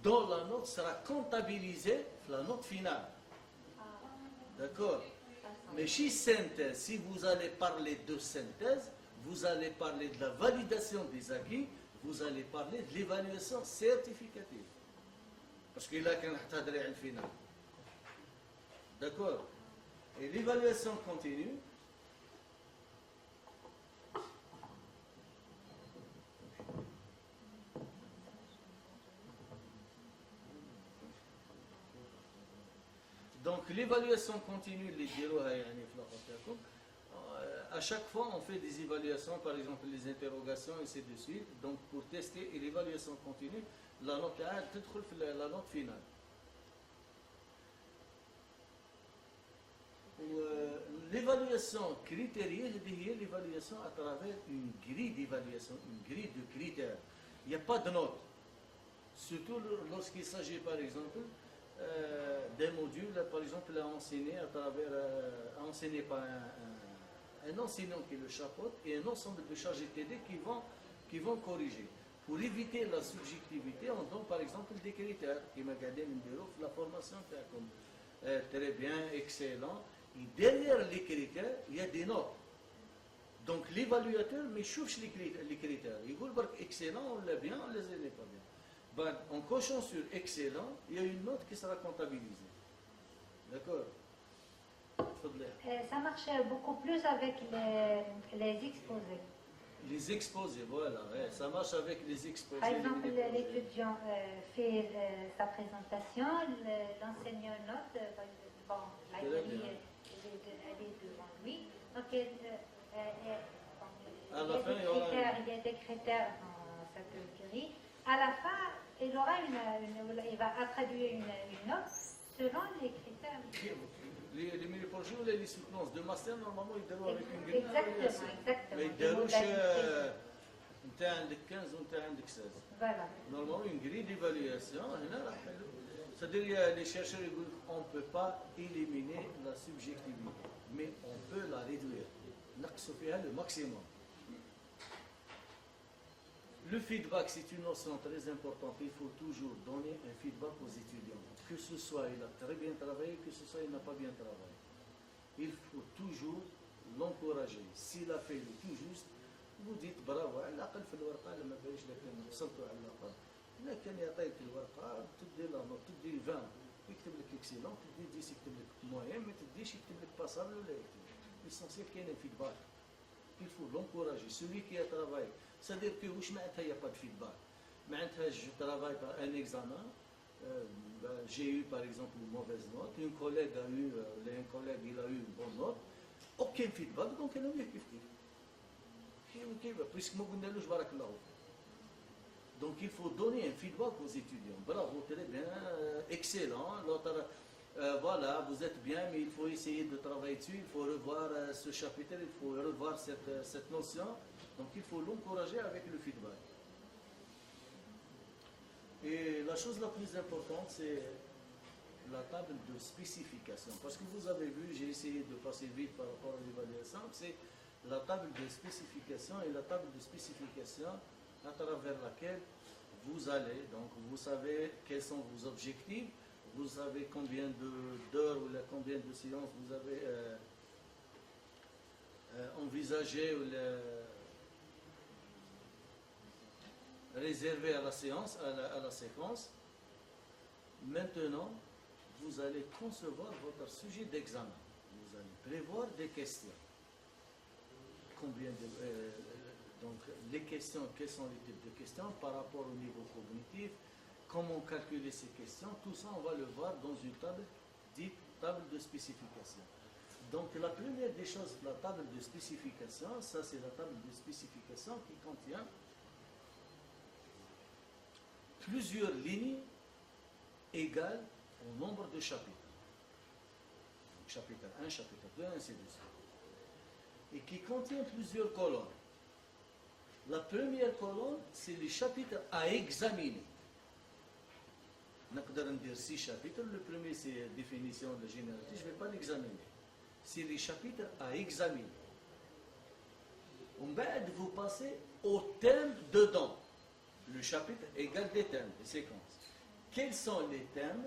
dont la note sera comptabilisée, la note finale. D'accord? Mais chez synthèse, si vous allez parler de synthèse, vous allez parler de la validation des acquis, vous allez parler de l'évaluation certificative. Parce qu'il a qu'un tadri al final. D'accord? Et l'évaluation continue. Donc l'évaluation continue, les à chaque fois on fait des évaluations, par exemple les interrogations et ainsi de suite. Donc pour tester et l'évaluation continue, la note la note finale. L'évaluation critériée, c'est l'évaluation à travers une grille d'évaluation, une grille de critères. Il n'y a pas de note. Surtout lorsqu'il s'agit par exemple des modules, par exemple, enseigné par un enseignant qui le chapeaute et un ensemble de chargés TD qui vont corriger. Pour éviter la subjectivité, on donne par exemple des critères qui m'a gardé la formation comme très bien, excellent. Et derrière les critères, il y a des notes. Donc l'évaluateur me cherche les critères. Il dit excellent, on l'a bien, on les a pas bien. Ben, en cochant sur excellent, il y a une note qui sera comptabilisée. D'accord? Ça marche beaucoup plus avec les exposés. Les exposés, voilà. Ouais, ça marche avec les exposés. Par exemple, l'étudiant fait sa présentation, l'enseignant note, bon, la grille, elle est devant lui. Donc, il y a des critères dans cette grille. À la fin, il va attribuer une note selon les critères. Les mini-projets ou les soutenances de master, normalement, ils déroulent avec une grille. Exactement. Mais ils déroulent انت عندك 15 وانت عندك 16. Voilà. Normalement, une grille d'évaluation, c'est-à-dire les chercheurs disent qu'on ne peut pas éliminer la subjectivité, mais on peut la réduire. نقص فيها le maximum. Le feedback, c'est une notion très importante. Il faut toujours donner un feedback aux étudiants. Que ce soit il a très bien travaillé, que ce soit il n'a pas bien travaillé. Il faut toujours l'encourager. S'il a fait le tout juste, vous dites bravo. على الأقل في الورقة لما باش لكن وصلتوا على الأقل. لكن يعطيك الورقة تدي لا نوت تدي 20 يكتب لك اكسيلون تدي 10 يكتب لك موين ما تديش يكتب لك باسابل ولا يكتب. L'essentiel qu'il y ait un feedback. Il faut l'encourager. Celui qui a travaillé. C'est-à-dire que il n'y a pas de feedback. Je travaille par un examen, j'ai eu par exemple une mauvaise note, un collègue il a eu une bonne note, aucun feedback, donc il a eu puisque moi je ne barak là. Donc il faut donner un feedback aux étudiants. Bravo, très bien, excellent. L'autre, voilà, vous êtes bien, mais il faut essayer de travailler dessus, il faut revoir ce chapitre, il faut revoir cette notion. Donc il faut l'encourager avec le feedback. Et la chose la plus importante, c'est la table de spécification. Parce que vous avez vu, j'ai essayé de passer vite par rapport à l'évaluation, c'est la table de spécification et la table de spécification à travers laquelle vous allez, donc vous savez quels sont vos objectifs, vous savez combien d'heures ou combien de séances vous avez envisagé ou réservé à la séance, à la séquence. Maintenant, vous allez concevoir votre sujet d'examen. Vous allez prévoir des questions. Donc, les questions, quels sont les types de questions par rapport au niveau cognitif, comment calculer ces questions, tout ça, on va le voir dans une table dite table de spécification. Donc, la première des choses, la table de spécification, ça c'est la table de spécification qui contient plusieurs lignes égales au nombre de chapitres. Donc, chapitre 1, chapitre 2, ainsi de suite. Et qui contient plusieurs colonnes. La première colonne, c'est les chapitres à examiner. On peut dire 6 chapitres. Le premier, c'est définition de la généralité. Je ne vais pas l'examiner. C'est les chapitres à examiner. Ensuite, vous passez au thème dedans. Le chapitre égale des thèmes, des séquences. Quels sont les thèmes?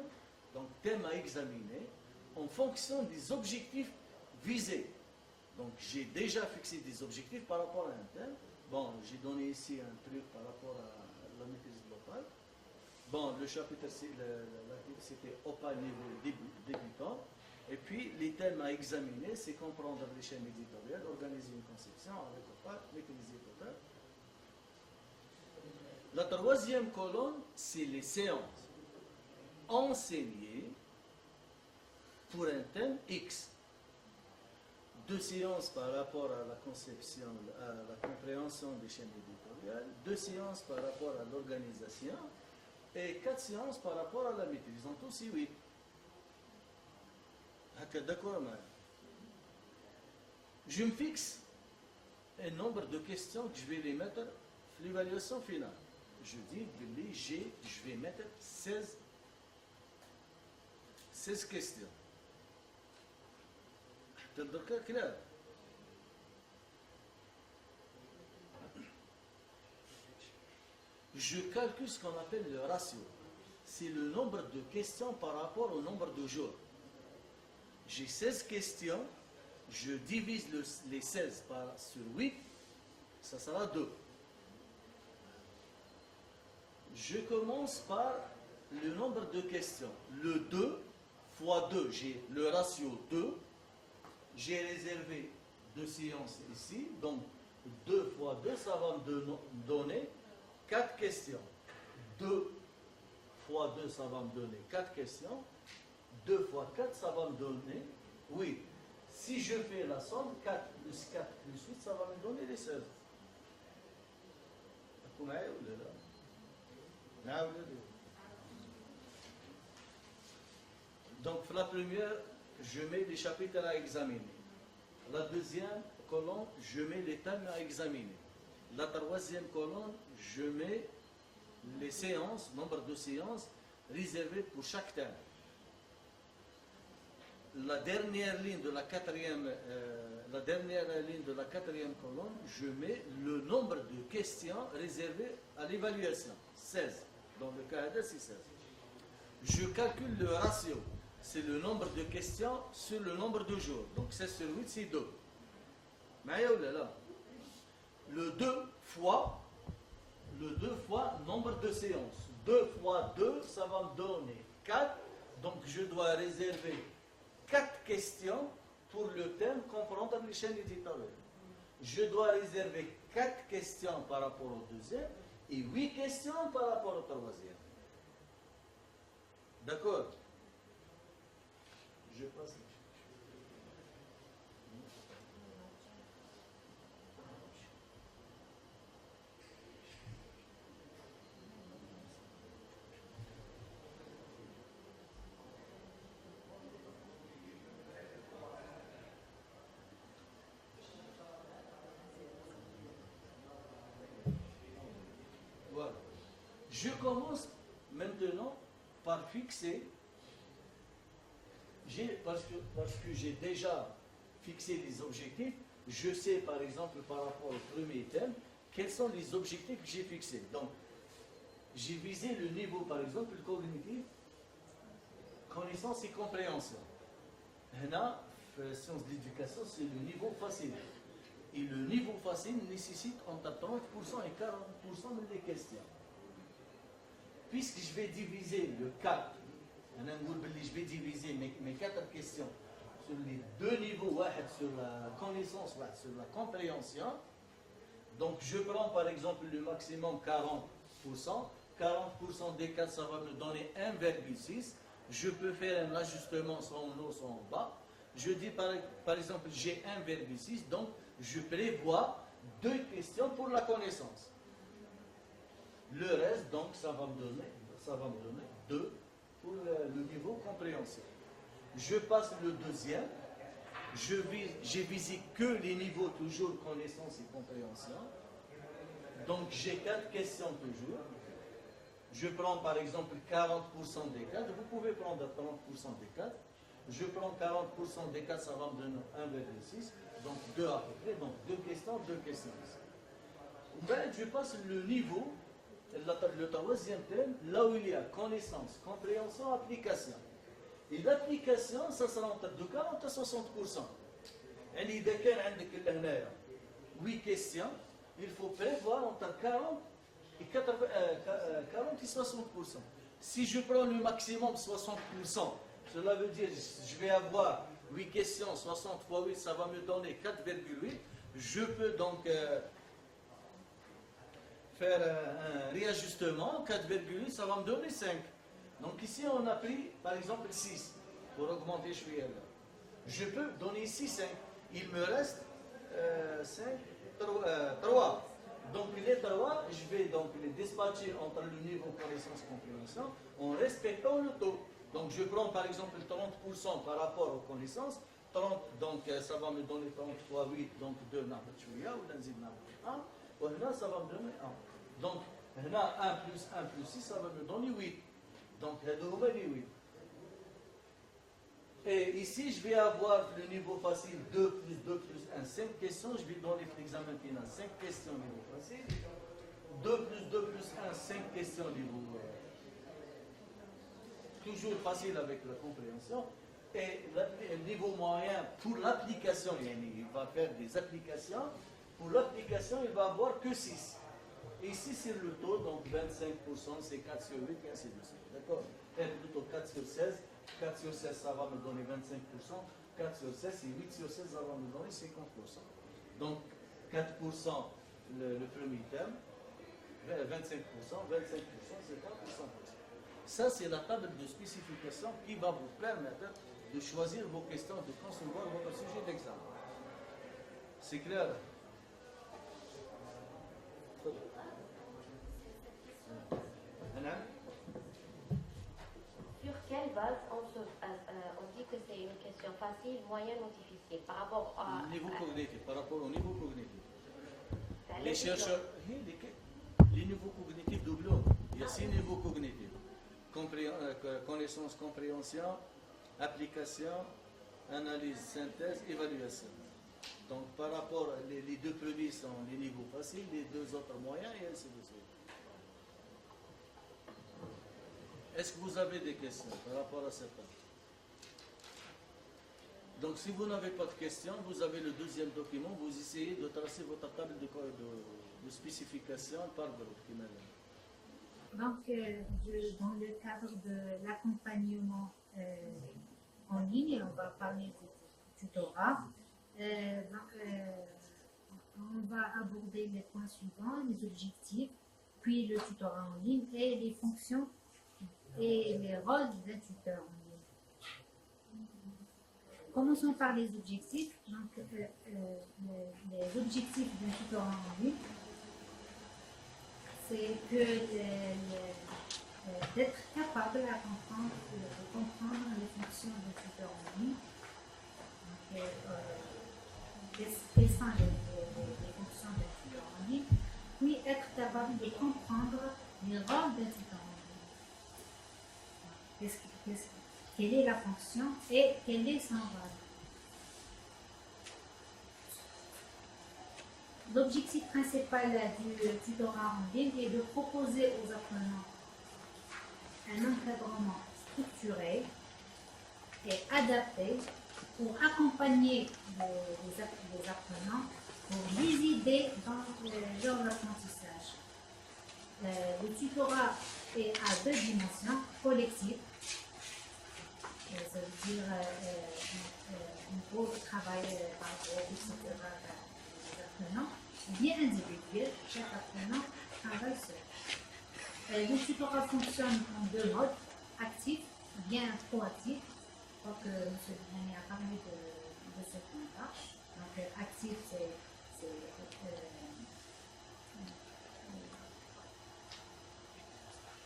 Donc, thèmes à examiner en fonction des objectifs visés. Donc, j'ai déjà fixé des objectifs par rapport à un thème. Bon, j'ai donné ici un truc par rapport à la maîtrise globale. Bon, le chapitre, c'était OPA niveau débutant. Et puis, les thèmes à examiner, c'est comprendre les chaînes éditoriales, organiser une conception avec OPA, maîtriser totale. La troisième colonne, c'est les séances. Enseigner pour un thème X. 2 séances par rapport à la conception, à la compréhension des chaînes éditoriales, 2 séances par rapport à l'organisation et 4 séances par rapport à la maîtrise. En tout, c'est 8. D'accord, je me fixe un nombre de questions que je vais les mettre dans l'évaluation finale. Je dis que je vais mettre 16 questions. Clair. Je calcule ce qu'on appelle le ratio. C'est le nombre de questions par rapport au nombre de jours. J'ai 16 questions, je divise les 16 sur 8, ça sera 2. Je commence par le nombre de questions. Le 2 fois 2, j'ai le ratio 2. J'ai réservé 2 séances ici, donc 2 fois 2, ça va me donner 4 questions. 2 fois 2, ça va me donner 4 questions. 2 fois 4, ça va me donner 8. Si je fais la somme, 4 plus 4 plus 8, ça va me donner les 16. Donc, la première, je mets les chapitres à examiner. La deuxième colonne, je mets les thèmes à examiner. La troisième colonne, je mets les séances, nombre de séances réservées pour chaque thème. La dernière ligne de la quatrième colonne, je mets le nombre de questions réservées à l'évaluation. 16. Dans le cas de c'est 16. Je calcule le ratio. C'est le nombre de questions sur le nombre de jours. Donc 16 sur 8, c'est 2. Mais là, le 2 fois nombre de séances. 2 fois 2, ça va me donner 4. Donc je dois réserver 4 questions pour le thème comprendre les chaînes éditoriales. Je dois réserver 4 questions par rapport au deuxième et 8 questions par rapport au troisième. D'accord? Je passe. Voilà. Je commence maintenant par fixer. Parce que j'ai déjà fixé les objectifs, je sais par exemple par rapport au premier thème, quels sont les objectifs que j'ai fixés. Donc, j'ai visé le niveau par exemple, le cognitif, connaissance et compréhension. Là, en sciences d'éducation, c'est le niveau facile. Et le niveau facile nécessite entre 30% et 40% des questions. Puisque je vais diviser le 4, je vais diviser mes 4 questions sur les deux niveaux, sur la connaissance, sur la compréhension. Donc je prends par exemple le maximum 40%. 40% des 4, ça va me donner 1,6. Je peux faire un ajustement soit en haut, soit en bas. Je dis par exemple, j'ai 1,6, donc je prévois 2 questions pour la connaissance. Le reste, donc, ça va me donner 2 pour le niveau compréhension. Je passe le deuxième. J'ai visé que les niveaux toujours connaissance et compréhension. Donc j'ai 4 questions toujours. Je prends par exemple 40% des 4. Vous pouvez prendre 30% des 4. Je prends 40% des 4, ça va me donner 1,6. Donc 2 à peu près. Donc 2 questions, 2 questions. Ben, je passe le niveau, le troisième thème, là où il y a connaissance, compréhension, application. Et l'application, ça sera entre de 40 à 60%. Et il y a 8 questions, il faut prévoir entre 40 et 60%. Si je prends le maximum 60%, cela veut dire que je vais avoir 8 questions, 60 fois 8, ça va me donner 4,8. Je peux donc faire un réajustement, 4,8, ça va me donner 5. Donc ici, on a pris, par exemple, 6 pour augmenter celui-là. Je peux donner ici 5. Il me reste 3. Donc les 3, je vais donc les dispatcher entre le niveau connaissance-compréhension en respectant le taux. Donc je prends par exemple 30% par rapport aux connaissances. 30, donc ça va me donner 30 fois 8, donc 2 نعمل شوية ولا نزيد نعمل 1. وهنا ça va me donner 1. Donc هنا 1 plus 1 plus 6, ça va me donner 8. Donc, هذا les 8. Et ici, je vais avoir le niveau facile 2 plus 2 plus 1, 5 questions. Je vais donner l'examen final 5 questions niveau facile. 2 plus 2 plus 1, 5 questions niveau toujours facile avec la compréhension. Et le niveau moyen pour l'application, il va faire des applications. Pour l'application, il va avoir que 6. Et ici, c'est le taux, donc 25%, c'est 4 sur 8, et ainsi de suite. D'accord? Et plutôt 4 sur 16. 4 sur 16, ça va me donner 25%. 4 sur 16 et 8 sur 16, ça va me donner 50%. Donc, 4% le premier terme, 25%, 25%, c'est 4%. Ça, c'est la table de spécification qui va vous permettre de choisir vos questions, de concevoir votre sujet d'examen. C'est clair? Sur quelle base on dit que c'est une question facile, moyenne ou difficile par rapport à... Niveau cognitif, par rapport au niveau cognitif. Les chercheurs, les niveaux cognitifs doublons. Il y a 6 niveaux cognitifs. Connaissance, compréhension, application, analyse, synthèse, évaluation. Donc par rapport, les 2 premiers sont les niveaux faciles, les 2 autres moyens et ainsi de suite. Est-ce que vous avez des questions par rapport à cette table? Donc si vous n'avez pas de questions, vous avez le deuxième document, vous essayez de tracer votre table de spécification par groupe. Donc, dans le cadre de l'accompagnement en ligne, on va parler du tutorat. On va aborder les points suivants, les objectifs, puis le tutorat en ligne et les fonctions et les rôles d'un tuteur en ligne. Commençons par les objectifs. Donc, les objectifs d'un tutorat en ligne, c'est d'être capable de comprendre les fonctions d'un tuteur en ligne. Donc, quelles sont les fonctions d'un tuteur en ligne, puis être capable de comprendre les rôles d'un tuteur en ligne. Quelle est la fonction et quel est son rôle. L'objectif principal du tutorat en ligne est de proposer aux apprenants un encadrement structuré est adapté pour accompagner les apprenants pour les aider dans leur apprentissage. Le tutorat est à 2 dimensions, collective, ça veut dire un gros travail par groupe, etc. des apprenants, bien individuel, chaque apprenant travaille seul. Le tutorat fonctionne en 2 modes, actif, bien proactif. Donc, M. Bouhani a parlé de ce point-là. Donc, actif, c'est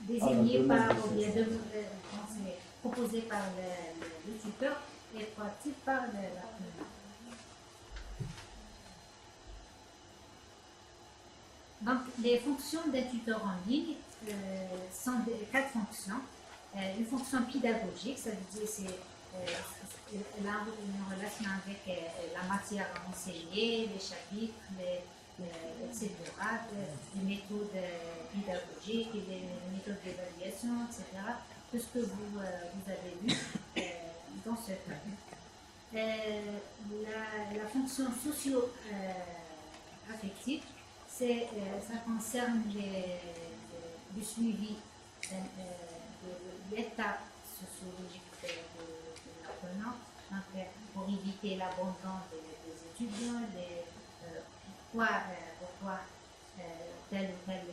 désigné par, ou bien proposé par le tuteur et proactif par l'apprenant. Donc, les fonctions d'un tuteur en ligne sont 4 fonctions. Une fonction pédagogique, ça veut dire c'est une relation avec la matière à enseigner, les chapitres, etc., les méthodes pédagogiques, les méthodes d'évaluation, etc. Tout ce que vous avez vu dans ce cas. La fonction socio-affective, ça concerne le suivi de l'état sociologique de l'apprenant, donc pour éviter l'abandon des étudiants, pourquoi tel ou tel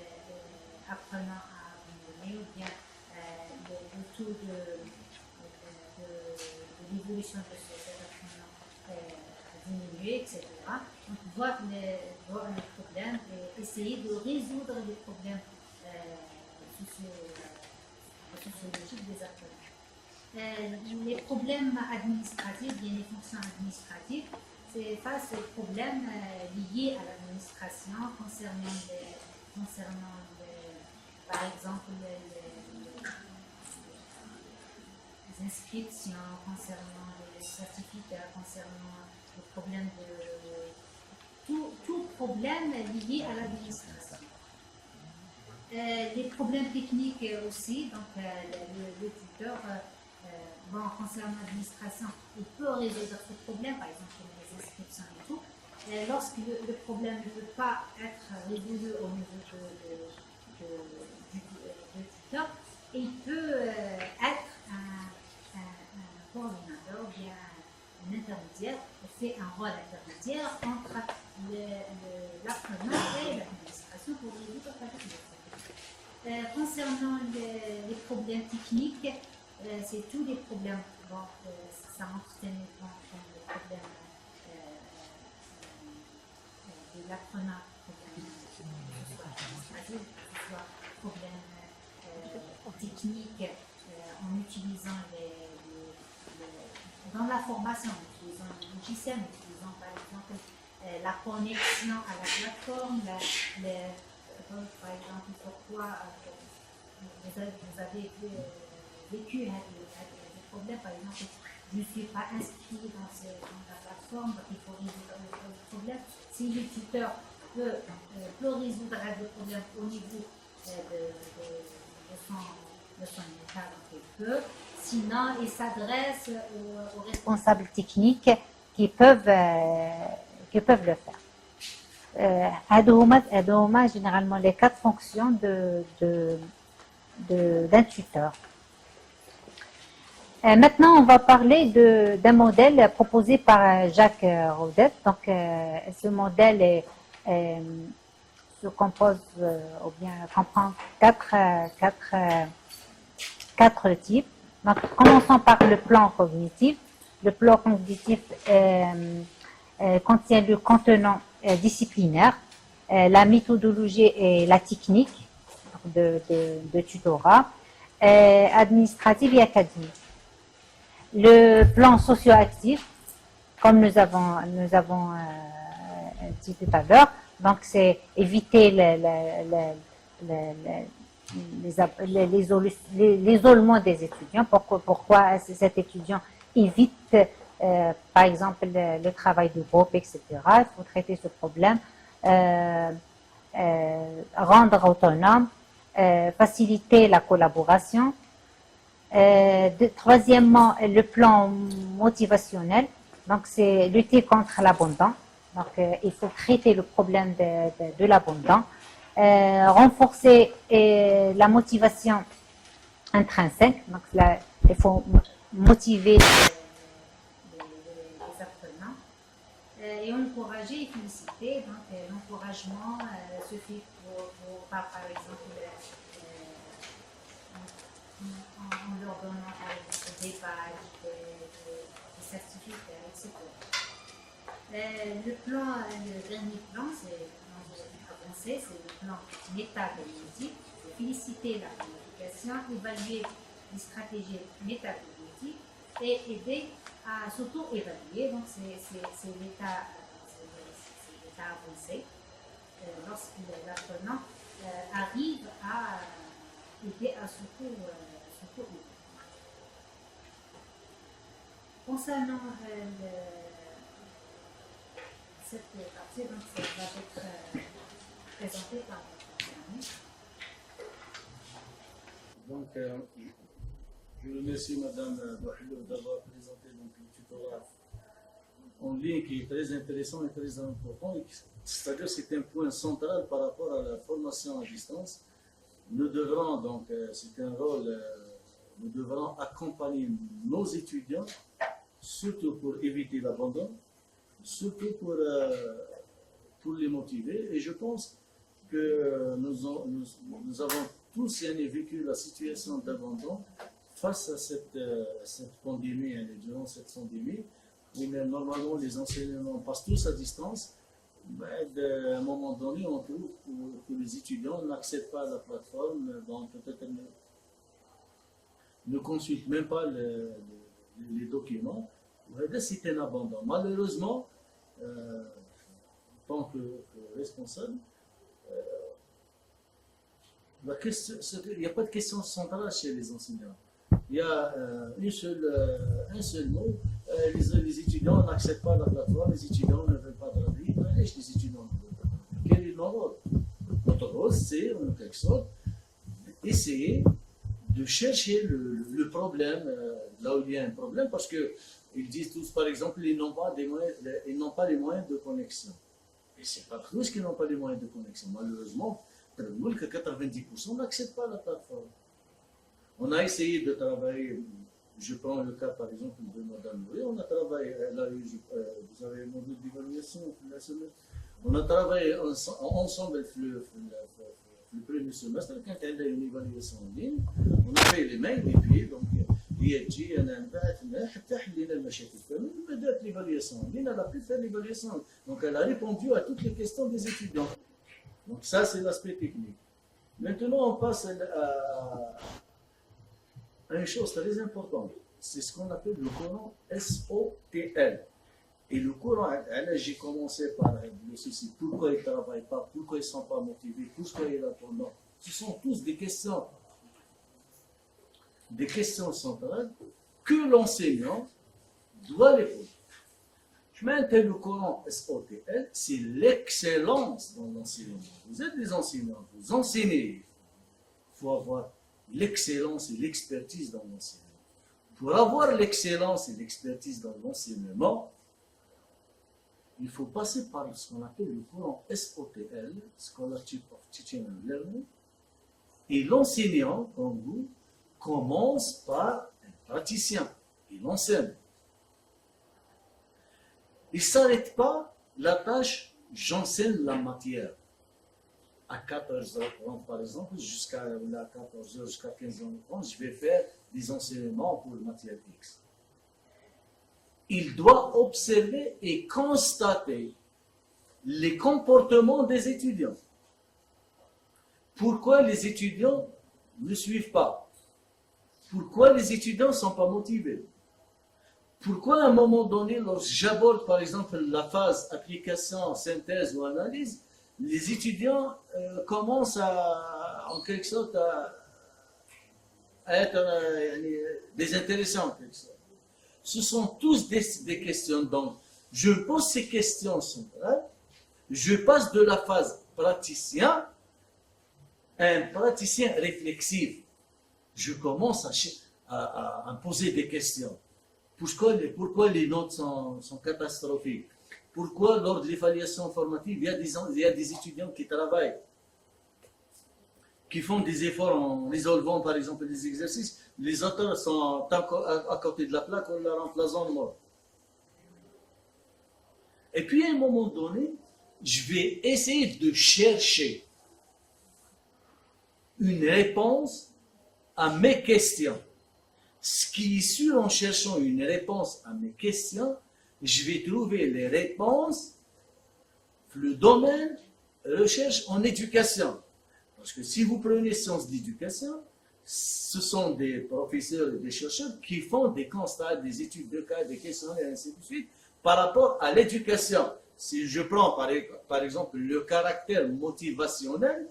apprenant a abandonné, ou bien le taux de l'évolution de cet apprenant a diminué, etc. Donc voir le problème et essayer de résoudre les problèmes sociologiques des apprenants. Les problèmes administratifs, bien les fonctions administratives, c'est face aux problèmes liés à l'administration concernant par exemple les inscriptions, concernant les certificats, concernant les problèmes tout problème lié à l'administration. Les problèmes techniques aussi, donc le tuteur, concernant l'administration, il peut résoudre ce problème, par exemple les inscriptions et tout. Lorsque le problème ne peut pas être résolu au niveau du tuteur, il peut être un coordinateur, bien un intermédiaire, fait un rôle intermédiaire entre l'apprenant et l'administration pour résoudre la question. Concernant les problèmes techniques, c'est tous les problèmes, ça entre dans les problèmes de l'apprenant, que ce soit problème technique en utilisant dans la formation, en utilisant le logiciel, en utilisant par exemple la connexion à la plateforme, par exemple, pourquoi vous avez vécu des problèmes, par exemple, je ne suis pas inscrit dans la plateforme, donc il faut résoudre le problème. Si le tuteur peut résoudre le problème au niveau de son état, donc il peut. Sinon, il s'adresse aux responsables techniques qui peuvent le faire. هما généralement les 4 fonctions d'un tuteur. Maintenant, on va parler d'un modèle proposé par Jacques Raudet. Donc, ce modèle se compose ou bien comprend 4 types. Donc, commençons par le plan cognitif. Le plan cognitif contient le contenant disciplinaire, la méthodologie et la technique de tutorat, administrative et académique. Le plan socio-actif, comme nous avons dit tout à l'heure, donc c'est éviter l'isolement des étudiants. Pourquoi cet étudiant évite, par exemple, le travail de groupe, etc. Il faut traiter ce problème, rendre autonome, faciliter la collaboration, Troisièmement, le plan motivationnel. Donc, c'est lutter contre l'abondant. Donc, il faut traiter le problème de l'abondant. Renforcer la motivation intrinsèque. Donc, là, il faut motiver les apprenants. Et encourager et féliciter. Donc, l'encouragement se fait par exemple, en leur donnant par exemple des badges, des certificats, etc. Le dernier plan, c'est avancé, c'est le plan métacognitif. Féliciter la planification, évaluer les stratégies métacognitifs et aider à s'auto-évaluer. Donc, c'est l'état avancé. Lorsque l'apprenant arrive à aider à s'auto-évaluer. Concernant cette partie, donc, ça va être présenté par notre Donc, je remercie Madame Bouhilou d'avoir présenté donc, le tutorat en ligne qui est très intéressant et très important. C'est-à-dire que c'est un point central par rapport à la formation à distance. Nous devrons, donc, c'est un rôle, nous devrons accompagner nos étudiants, surtout pour éviter l'abandon, surtout pour les motiver. Et je pense que nous avons tous vécu la situation d'abandon face à cette pandémie, durant cette pandémie, où normalement les enseignants passent tous à distance. À un moment donné, on trouve que les étudiants n'accèdent pas à la plateforme, donc peut-être ne consultent même pas les documents. C'est un abandon. Malheureusement, en tant que responsable, il n'y a pas de question centrale chez les enseignants. Il y a un seul mot, les étudiants n'accèdent pas à la plateforme, les étudiants ne veulent pas travailler. Les étudiants ne veulent pas travailler. Quel est notre rôle? Notre rôle, c'est en quelque sorte essayer de chercher le problème, là où il y a un problème, parce qu'ils disent tous, par exemple, ils n'ont pas les moyens de connexion. Et c'est pas tous qui n'ont pas les moyens de connexion. Malheureusement, que 90% n'accèdent pas à la plateforme. On a essayé de travailler, je prends le cas par exemple de Mme Louis, on a travaillé, vous avez mon module d'évaluation la semaine, on a travaillé ensemble le premier semestre, quand il y a une évaluation en ligne, on a fait les mails et puis donc يجي انا نبعث حتى حلينا المشاكل كامل بدات l'évaluation en ligne, elle a pu faire l'évaluation. Donc elle a répondu à toutes les questions des étudiants. Donc ça c'est l'aspect technique. Maintenant on passe à une chose très importante, c'est ce qu'on appelle le courant SOTL. Et le courant, j'ai commencé par le souci, pourquoi ils ne travaillent pas, pourquoi ils ne sont pas motivés, pourquoi ils attendent. Ce sont tous des questions centrales que l'enseignant doit les poser. Maintenant, le courant SOTL, c'est l'excellence dans l'enseignement. Vous êtes des enseignants, vous enseignez. Il faut avoir l'excellence et l'expertise dans l'enseignement. Pour avoir l'excellence et l'expertise dans l'enseignement, il faut passer par ce qu'on appelle le courant SOTL, Scholarship of Teaching and Learning, et l'enseignant, comme vous, commence par un praticien, il enseigne. Il ne s'arrête pas la tâche, j'enseigne la matière. À 14h30 par exemple, jusqu'à 14h, jusqu'à 15h30, je vais faire des enseignements pour la matière X. Il doit observer et constater les comportements des étudiants. Pourquoi les étudiants ne suivent pas? Pourquoi les étudiants ne sont pas motivés? Pourquoi à un moment donné, lorsque j'aborde par exemple la phase application, synthèse ou analyse, les étudiants commencent en quelque sorte à être désintéressants en quelque sorte. Ce sont tous des questions. Donc, je pose ces questions centrales, je passe de la phase praticien à un praticien réflexif. Je commence à me poser des questions. Pourquoi les notes sont catastrophiques? Pourquoi lors de l'évaluation formative, il y a des étudiants qui travaillent, qui font des efforts en résolvant par exemple des exercices, les auteurs sont à côté de la plaque, on la remplace en mort. Et puis à un moment donné, je vais essayer de chercher une réponse à mes questions. Ce qui est sûr, en cherchant une réponse à mes questions, je vais trouver les réponses dans le domaine recherche en éducation. Parce que si vous prenez sciences d'éducation, ce sont des professeurs et des chercheurs qui font des constats, des études de cas, des questions et ainsi de suite par rapport à l'éducation. Si je prends par exemple le caractère motivationnel,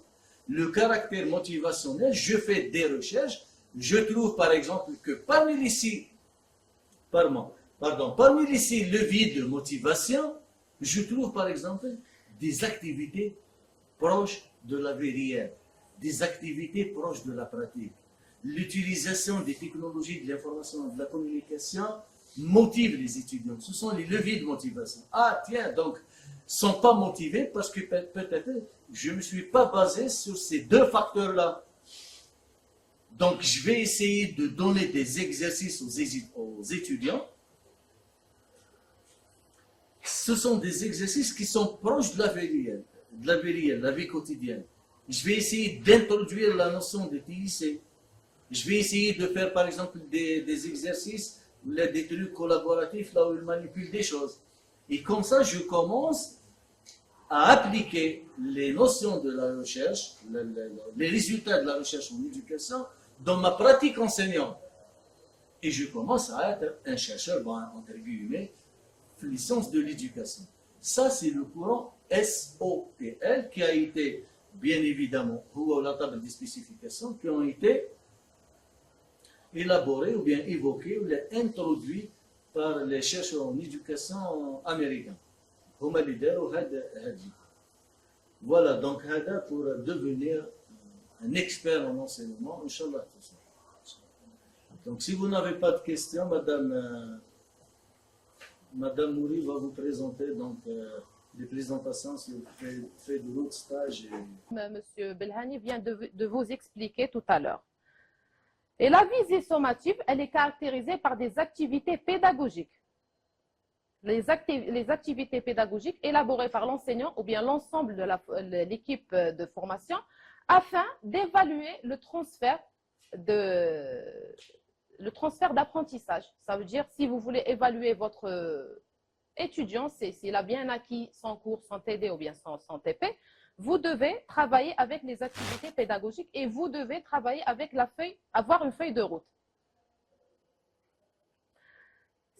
je fais des recherches, je trouve par exemple que parmi les six leviers de motivation, je trouve par exemple des activités proches de la vie réelle, des activités proches de la pratique. L'utilisation des technologies de l'information et de la communication motive les étudiants. Ce sont les leviers de motivation. Ah tiens, donc, ils ne sont pas motivés parce que peut-être je ne me suis pas basé sur ces deux facteurs-là. Donc, je vais essayer de donner des exercices aux étudiants. Ce sont des exercices qui sont proches de la vie réelle, la vie quotidienne. Je vais essayer d'introduire la notion de TIC. Je vais essayer de faire, par exemple, des exercices, des trucs collaboratifs, là où ils manipulent des choses. Et comme ça, je commence à appliquer les notions de la recherche, les résultats de la recherche en éducation, dans ma pratique enseignante. Et je commence à être un chercheur, entre guillemets, les sciences de l'éducation. Ça, c'est le courant SOTL qui a été, bien évidemment, ou la table des spécifications qui ont été élaborées ou bien évoquées ou bien introduites par les chercheurs en éducation américains. Voilà, donc Hada pour devenir un expert en enseignement, Inch'Allah. Donc si vous n'avez pas de questions, Madame Mouri va vous présenter donc des présentations sur le fait de l'autre stage. Monsieur Belhani vient de vous expliquer tout à l'heure. Et la visée sommative, elle est caractérisée par des activités pédagogiques. Les activités pédagogiques élaborées par l'enseignant ou bien l'ensemble de l'équipe de formation afin d'évaluer le transfert d'apprentissage. Ça veut dire, si vous voulez évaluer votre étudiant, s'il a bien acquis son cours, son TD ou bien son TP, vous devez travailler avec les activités pédagogiques et vous devez travailler avec avoir une feuille de route.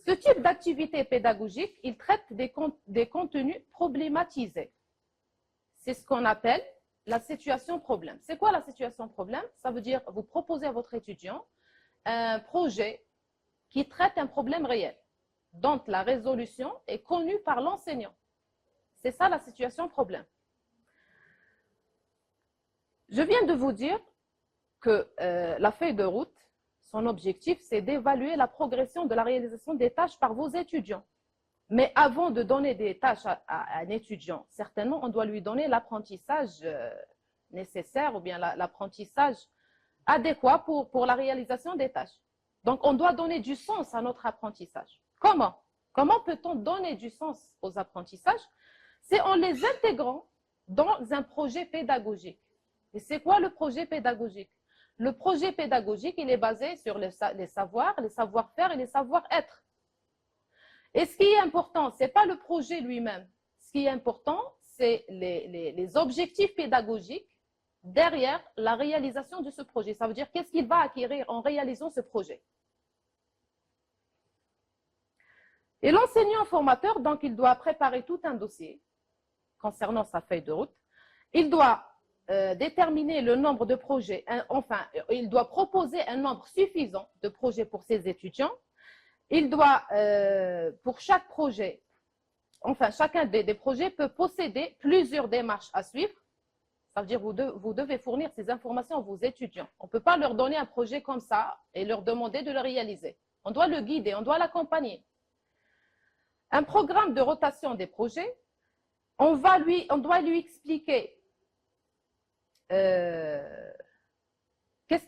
Ce type d'activité pédagogique, il traite des contenus problématisés. C'est ce qu'on appelle la situation problème. C'est quoi la situation problème? Ça veut dire, vous proposez à votre étudiant un projet qui traite un problème réel, dont la résolution est connue par l'enseignant. C'est ça la situation problème. Je viens de vous dire que la feuille de route, son objectif, c'est d'évaluer la progression de la réalisation des tâches par vos étudiants. Mais avant de donner des tâches à un étudiant, certainement, on doit lui donner l'apprentissage nécessaire ou bien l'apprentissage adéquat pour la réalisation des tâches. Donc, on doit donner du sens à notre apprentissage. Comment? Comment peut-on donner du sens aux apprentissages? C'est en les intégrant dans un projet pédagogique. Et c'est quoi le projet pédagogique? Le projet pédagogique, il est basé sur les savoirs, les savoir-faire et les savoir-être. Et ce qui est important, ce n'est pas le projet lui-même. Ce qui est important, c'est les objectifs pédagogiques derrière la réalisation de ce projet. Ça veut dire qu'est-ce qu'il va acquérir en réalisant ce projet. Et l'enseignant formateur, donc, il doit préparer tout un dossier concernant sa feuille de route. Il doit déterminer le nombre de projets, enfin, il doit proposer un nombre suffisant de projets pour ses étudiants. Il doit, pour chaque projet, enfin, chacun des projets peut posséder plusieurs démarches à suivre. Ça veut dire que vous devez fournir ces informations à vos étudiants. On ne peut pas leur donner un projet comme ça et leur demander de le réaliser. On doit le guider, on doit l'accompagner. Un programme de rotation des projets, on doit lui expliquer qu'est-ce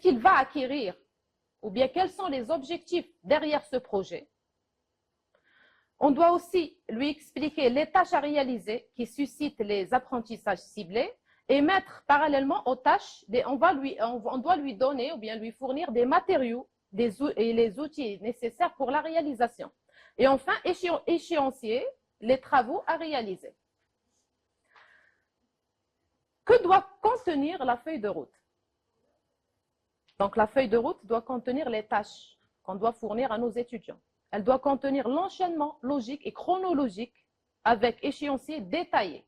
qu'il va acquérir ou bien quels sont les objectifs derrière ce projet. On doit aussi lui expliquer les tâches à réaliser qui suscitent les apprentissages ciblés et mettre parallèlement aux tâches, on doit lui donner ou bien lui fournir des matériaux et les outils nécessaires pour la réalisation. Et enfin, échéancier les travaux à réaliser. Que doit contenir la feuille de route? Donc, la feuille de route doit contenir les tâches qu'on doit fournir à nos étudiants. Elle doit contenir l'enchaînement logique et chronologique avec échéancier détaillé.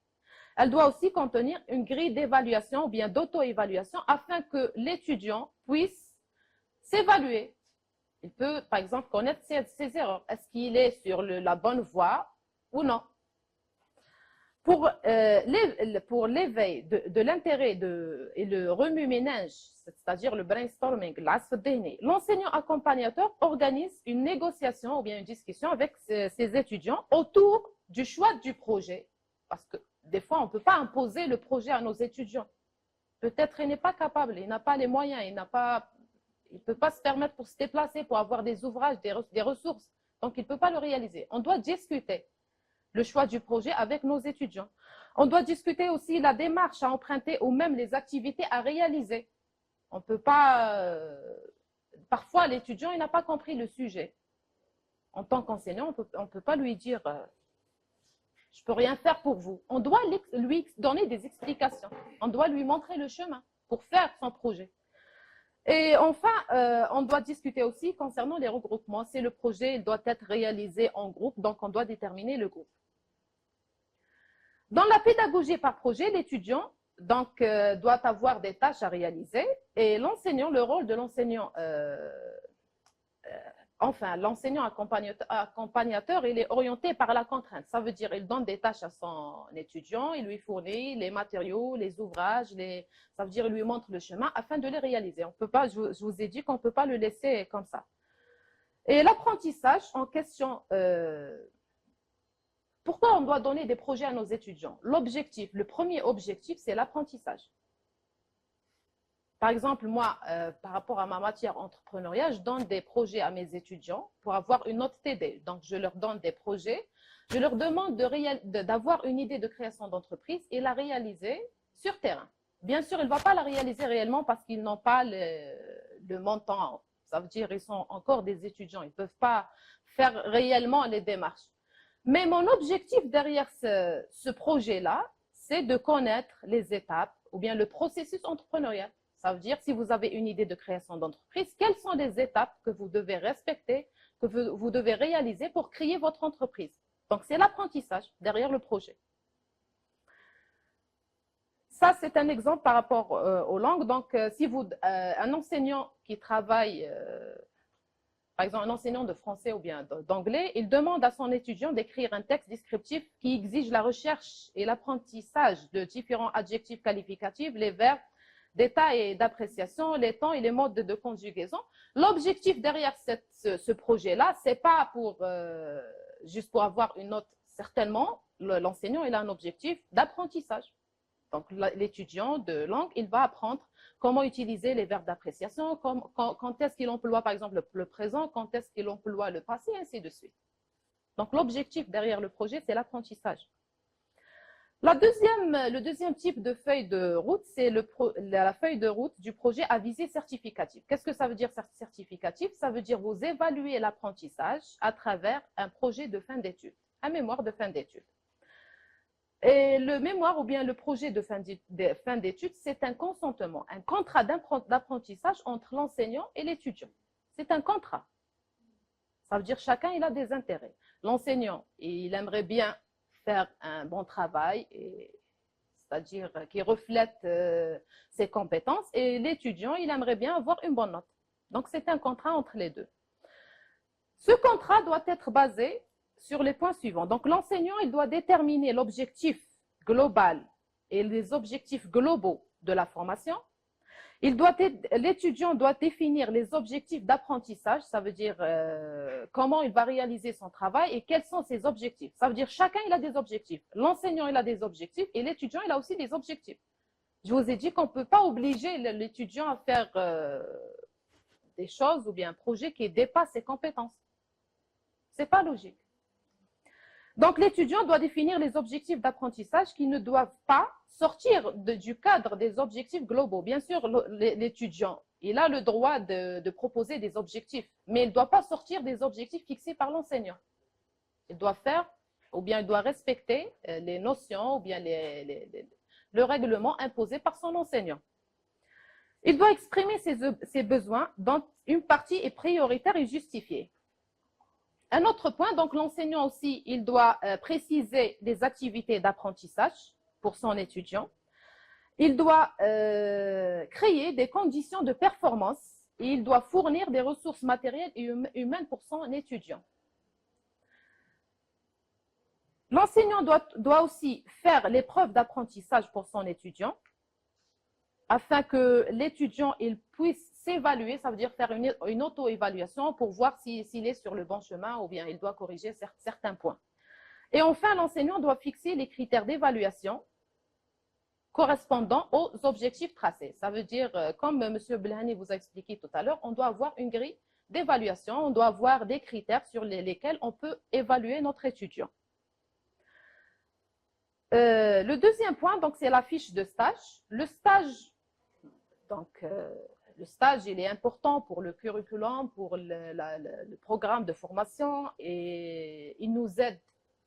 Elle doit aussi contenir une grille d'évaluation ou bien d'auto-évaluation afin que l'étudiant puisse s'évaluer. Il peut, par exemple, connaître ses erreurs. Est-ce qu'il est sur la bonne voie ou non? Pour l'éveil de l'intérêt et le remue-ménage, c'est-à-dire le brainstorming, l'enseignant accompagnateur organise une négociation ou bien une discussion avec ses étudiants autour du choix du projet. Parce que des fois, on ne peut pas imposer le projet à nos étudiants. Peut-être il n'est pas capable, il n'a pas les moyens, il ne peut pas se permettre pour se déplacer, pour avoir des ouvrages, des ressources. Donc, il ne peut pas le réaliser. On doit discuter le choix du projet avec nos étudiants. On doit discuter aussi la démarche à emprunter ou même les activités à réaliser. On ne peut pas… parfois, l'étudiant n'a pas compris le sujet. En tant qu'enseignant, on ne peut pas lui dire je ne peux rien faire pour vous. On doit lui donner des explications. On doit lui montrer le chemin pour faire son projet. Et enfin, on doit discuter aussi concernant les regroupements. Si le projet il doit être réalisé en groupe, donc on doit déterminer le groupe. Dans la pédagogie par projet, l'étudiant doit avoir des tâches à réaliser et l'enseignant, le rôle de l'enseignant, l'enseignant accompagnateur, il est orienté par la contrainte. Ça veut dire qu'il donne des tâches à son étudiant, il lui fournit les matériaux, les ouvrages, ça veut dire il lui montre le chemin afin de les réaliser. On peut pas, je vous ai dit qu'on ne peut pas le laisser comme ça. Et l'apprentissage en question, pourquoi on doit donner des projets à nos étudiants? L'objectif, le premier objectif, c'est l'apprentissage. Par exemple, moi, par rapport à ma matière entrepreneuriat, je donne des projets à mes étudiants pour avoir une note TD. Donc, je leur donne des projets. Je leur demande d'avoir une idée de création d'entreprise et la réaliser sur terrain. Bien sûr, ils ne vont pas la réaliser réellement parce qu'ils n'ont pas le montant. Ça veut dire qu'ils sont encore des étudiants. Ils ne peuvent pas faire réellement les démarches. Mais mon objectif derrière ce projet-là, c'est de connaître les étapes ou bien le processus entrepreneurial. Ça veut dire, si vous avez une idée de création d'entreprise, quelles sont les étapes que vous devez respecter, que vous devez réaliser pour créer votre entreprise. Donc, c'est l'apprentissage derrière le projet. Ça, c'est un exemple par rapport aux langues. Donc, si un enseignant qui travaille, par exemple, un enseignant de français ou bien d'anglais, il demande à son étudiant d'écrire un texte descriptif qui exige la recherche et l'apprentissage de différents adjectifs qualificatifs, les verbes, d'état et d'appréciation, les temps et les modes de conjugaison. L'objectif derrière ce projet-là, ce n'est pas juste pour avoir une note. Certainement, l'enseignant il a un objectif d'apprentissage. Donc, l'étudiant de langue, il va apprendre comment utiliser les verbes d'appréciation, quand est-ce qu'il emploie, par exemple, le présent, quand est-ce qu'il emploie le passé, et ainsi de suite. Donc, l'objectif derrière le projet, c'est l'apprentissage. Le deuxième type de feuille de route, c'est la feuille de route du projet à visée certificative. Qu'est-ce que ça veut dire certificatif? Ça veut dire vous évaluez l'apprentissage à travers un projet de fin d'études, un mémoire de fin d'études. Et le mémoire ou bien le projet de fin d'études, c'est un consentement, un contrat d'apprentissage entre l'enseignant et l'étudiant. C'est un contrat. Ça veut dire chacun il a des intérêts. L'enseignant, il aimerait bien faire un bon travail, c'est-à-dire qui reflète ses compétences, et l'étudiant, il aimerait bien avoir une bonne note. Donc, c'est un contrat entre les deux. Ce contrat doit être basé sur les points suivants. Donc, l'enseignant, il doit déterminer l'objectif global et les objectifs globaux de la formation. L'étudiant doit définir les objectifs d'apprentissage, ça veut dire comment il va réaliser son travail et quels sont ses objectifs. Ça veut dire chacun il a des objectifs. L'enseignant il a des objectifs et l'étudiant il a aussi des objectifs. Je vous ai dit qu'on ne peut pas obliger l'étudiant à faire des choses ou bien un projet qui dépasse ses compétences. Ce n'est pas logique. Donc, l'étudiant doit définir les objectifs d'apprentissage qui ne doivent pas sortir du cadre des objectifs globaux. Bien sûr, l'étudiant, il a le droit de proposer des objectifs, mais il ne doit pas sortir des objectifs fixés par l'enseignant. Il doit faire, ou bien il doit respecter les notions, ou bien le règlement imposé par son enseignant. Il doit exprimer ses besoins dont une partie est prioritaire et justifiée. Un autre point, donc l'enseignant aussi, il doit préciser les activités d'apprentissage pour son étudiant. Il doit créer des conditions de performance et il doit fournir des ressources matérielles et humaines pour son étudiant. L'enseignant doit aussi faire l'épreuve d'apprentissage pour son étudiant afin que l'étudiant puisse s'évaluer, ça veut dire faire une auto-évaluation pour voir s'il est sur le bon chemin ou bien il doit corriger certains points. Et enfin, l'enseignant doit fixer les critères d'évaluation correspondant aux objectifs tracés. Ça veut dire, comme M. Belhani vous a expliqué tout à l'heure, on doit avoir une grille d'évaluation, on doit avoir des critères sur lesquels on peut évaluer notre étudiant. Le deuxième point, donc, c'est la fiche de stage. Le stage, le stage, il est important pour le curriculum, pour le programme de formation et il nous aide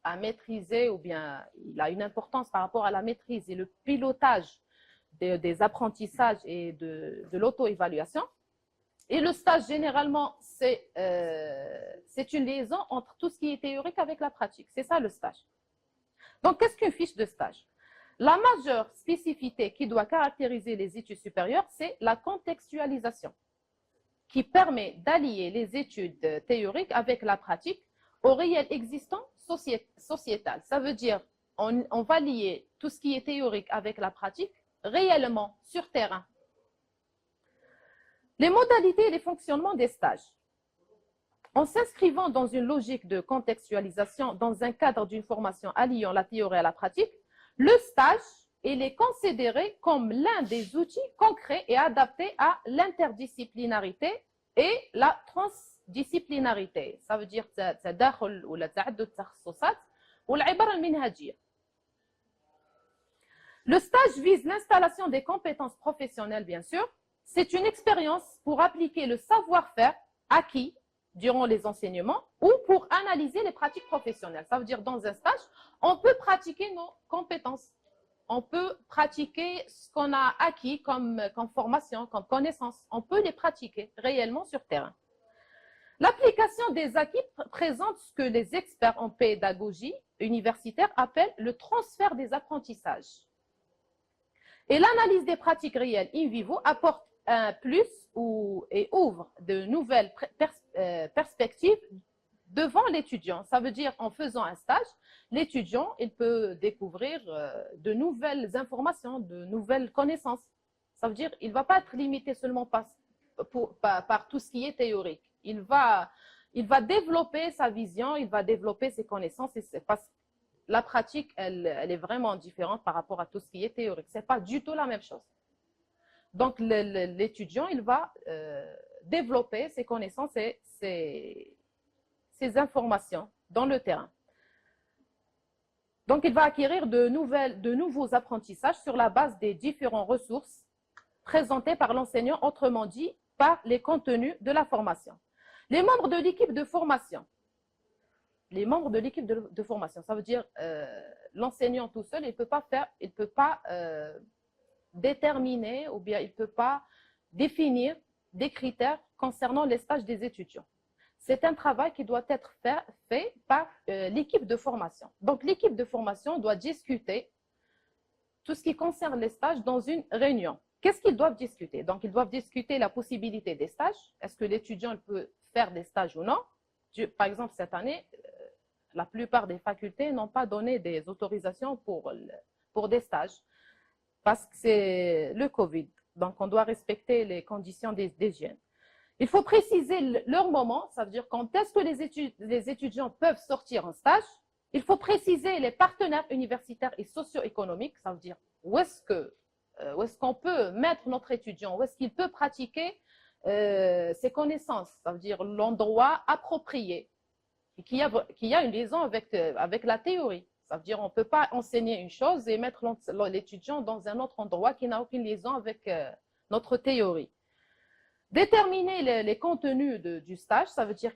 à maîtriser ou bien il a une importance par rapport à la maîtrise et le pilotage des apprentissages et de l'auto-évaluation. Et le stage, généralement, c'est une liaison entre tout ce qui est théorique avec la pratique. C'est ça le stage. Donc, qu'est-ce qu'une fiche de stage? La majeure spécificité qui doit caractériser les études supérieures, c'est la contextualisation, qui permet d'allier les études théoriques avec la pratique au réel existant sociétal. Ça veut dire on va lier tout ce qui est théorique avec la pratique réellement sur terrain. Les modalités et les fonctionnements des stages. En s'inscrivant dans une logique de contextualisation dans un cadre d'une formation alliant la théorie à la pratique, le stage, il est considéré comme l'un des outils concrets et adaptés à l'interdisciplinarité et la transdisciplinarité. Ça veut dire تداخل ولا تعدد التخصصات والعبارة المنهجية. Le stage vise l'installation des compétences professionnelles, bien sûr. C'est une expérience pour appliquer le savoir-faire acquis durant les enseignements ou pour analyser les pratiques professionnelles. Ça veut dire dans un stage, on peut pratiquer nos compétences. On peut pratiquer ce qu'on a acquis comme formation, comme connaissance. On peut les pratiquer réellement sur terrain. L'application des acquis présente ce que les experts en pédagogie universitaire appellent le transfert des apprentissages. Et l'analyse des pratiques réelles in vivo apporte un plus et ouvre de nouvelles perspectives devant l'étudiant. Ça veut dire en faisant un stage, l'étudiant il peut découvrir de nouvelles informations, de nouvelles connaissances. Ça veut dire il ne va pas être limité seulement par tout ce qui est théorique. Il va développer sa vision, il va développer ses connaissances. Parce que la pratique, elle est vraiment différente par rapport à tout ce qui est théorique. Ce n'est pas du tout la même chose. Donc, l'étudiant, il va développer ses connaissances et ses informations dans le terrain. Donc, il va acquérir de nouveaux apprentissages sur la base des différentes ressources présentées par l'enseignant, autrement dit, par les contenus de la formation. Les membres de l'équipe de formation. Les membres de l'équipe de formation, ça veut dire l'enseignant tout seul, il ne peut pas déterminer ou bien il ne peut pas définir des critères concernant les stages des étudiants. C'est un travail qui doit être fait par l'équipe de formation. Donc, l'équipe de formation doit discuter tout ce qui concerne les stages dans une réunion. Qu'est-ce qu'ils doivent discuter? Donc, ils doivent discuter la possibilité des stages. Est-ce que l'étudiant peut faire des stages ou non? Par exemple, cette année, la plupart des facultés n'ont pas donné des autorisations pour des stages. parce que c'est le Covid. Donc, on doit respecter les conditions d'hygiène. Il faut préciser leur moment, ça veut dire quand est-ce que les étudiants peuvent sortir en stage. Il faut préciser les partenaires universitaires et socio-économiques, ça veut dire où est-ce qu'on peut mettre notre étudiant, où est-ce qu'il peut pratiquer ses connaissances, ça veut dire l'endroit approprié, et qui a une liaison avec la théorie. Ça veut dire qu'on ne peut pas enseigner une chose et mettre l'étudiant dans un autre endroit qui n'a aucune liaison avec notre théorie. Déterminer les contenus du stage, ça veut dire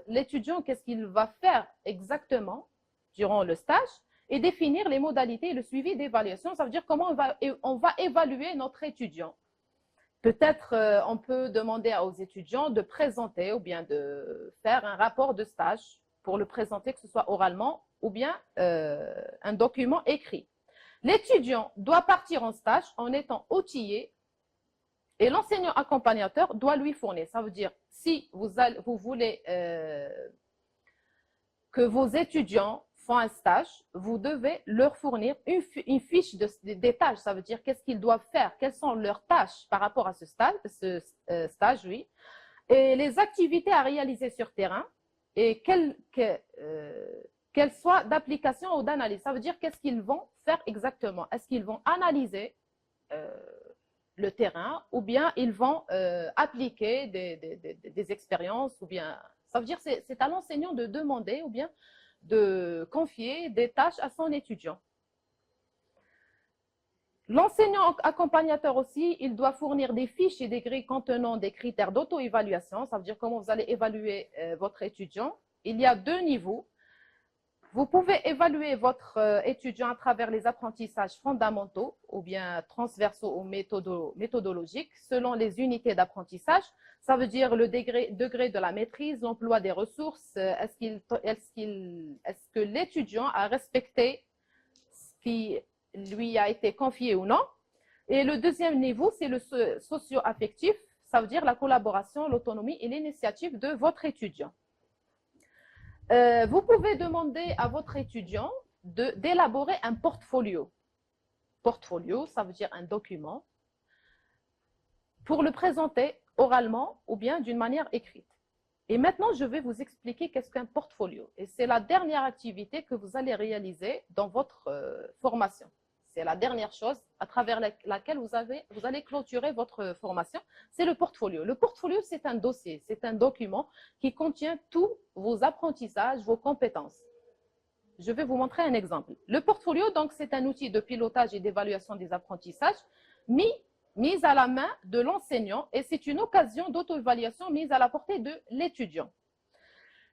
l'étudiant, qu'est-ce qu'il va faire exactement durant le stage, et définir les modalités et le suivi d'évaluation, ça veut dire comment on va évaluer notre étudiant. Peut-être on peut demander aux étudiants de présenter ou bien de faire un rapport de stage pour le présenter, que ce soit oralement ou bien un document écrit. L'étudiant doit partir en stage en étant outillé et l'enseignant accompagnateur doit lui fournir. Ça veut dire, si vous voulez que vos étudiants font un stage, vous devez leur fournir une fiche des tâches. Ça veut dire qu'est-ce qu'ils doivent faire, quelles sont leurs tâches par rapport à ce stage, oui, et les activités à réaliser sur terrain et qu'elles soient d'application ou d'analyse. Ça veut dire qu'est-ce qu'ils vont faire exactement. Est-ce qu'ils vont analyser le terrain ou bien ils vont appliquer des expériences ou bien… Ça veut dire que c'est à l'enseignant de demander ou bien de confier des tâches à son étudiant. L'enseignant accompagnateur aussi, il doit fournir des fiches et des grilles contenant des critères d'auto-évaluation. Ça veut dire comment vous allez évaluer votre étudiant. Il y a 2 niveaux. Vous pouvez évaluer votre étudiant à travers les apprentissages fondamentaux ou bien transversaux ou méthodologiques selon les unités d'apprentissage. Ça veut dire le degré de la maîtrise, l'emploi des ressources. Est-ce que l'étudiant a respecté ce qui lui a été confié ou non? Et le deuxième niveau, c'est le socio-affectif. Ça veut dire la collaboration, l'autonomie et l'initiative de votre étudiant. Vous pouvez demander à votre étudiant d'élaborer un portfolio. Portfolio, ça veut dire un document, pour le présenter oralement ou bien d'une manière écrite. Et maintenant, je vais vous expliquer qu'est-ce qu'un portfolio. Et c'est la dernière activité que vous allez réaliser dans votre formation. C'est la dernière chose à travers laquelle vous allez clôturer votre formation. C'est le portfolio. Le portfolio, c'est un dossier, c'est un document qui contient tous vos apprentissages, vos compétences. Je vais vous montrer un exemple. Le portfolio, donc, c'est un outil de pilotage et d'évaluation des apprentissages mis à la main de l'enseignant et c'est une occasion d'auto-évaluation mise à la portée de l'étudiant.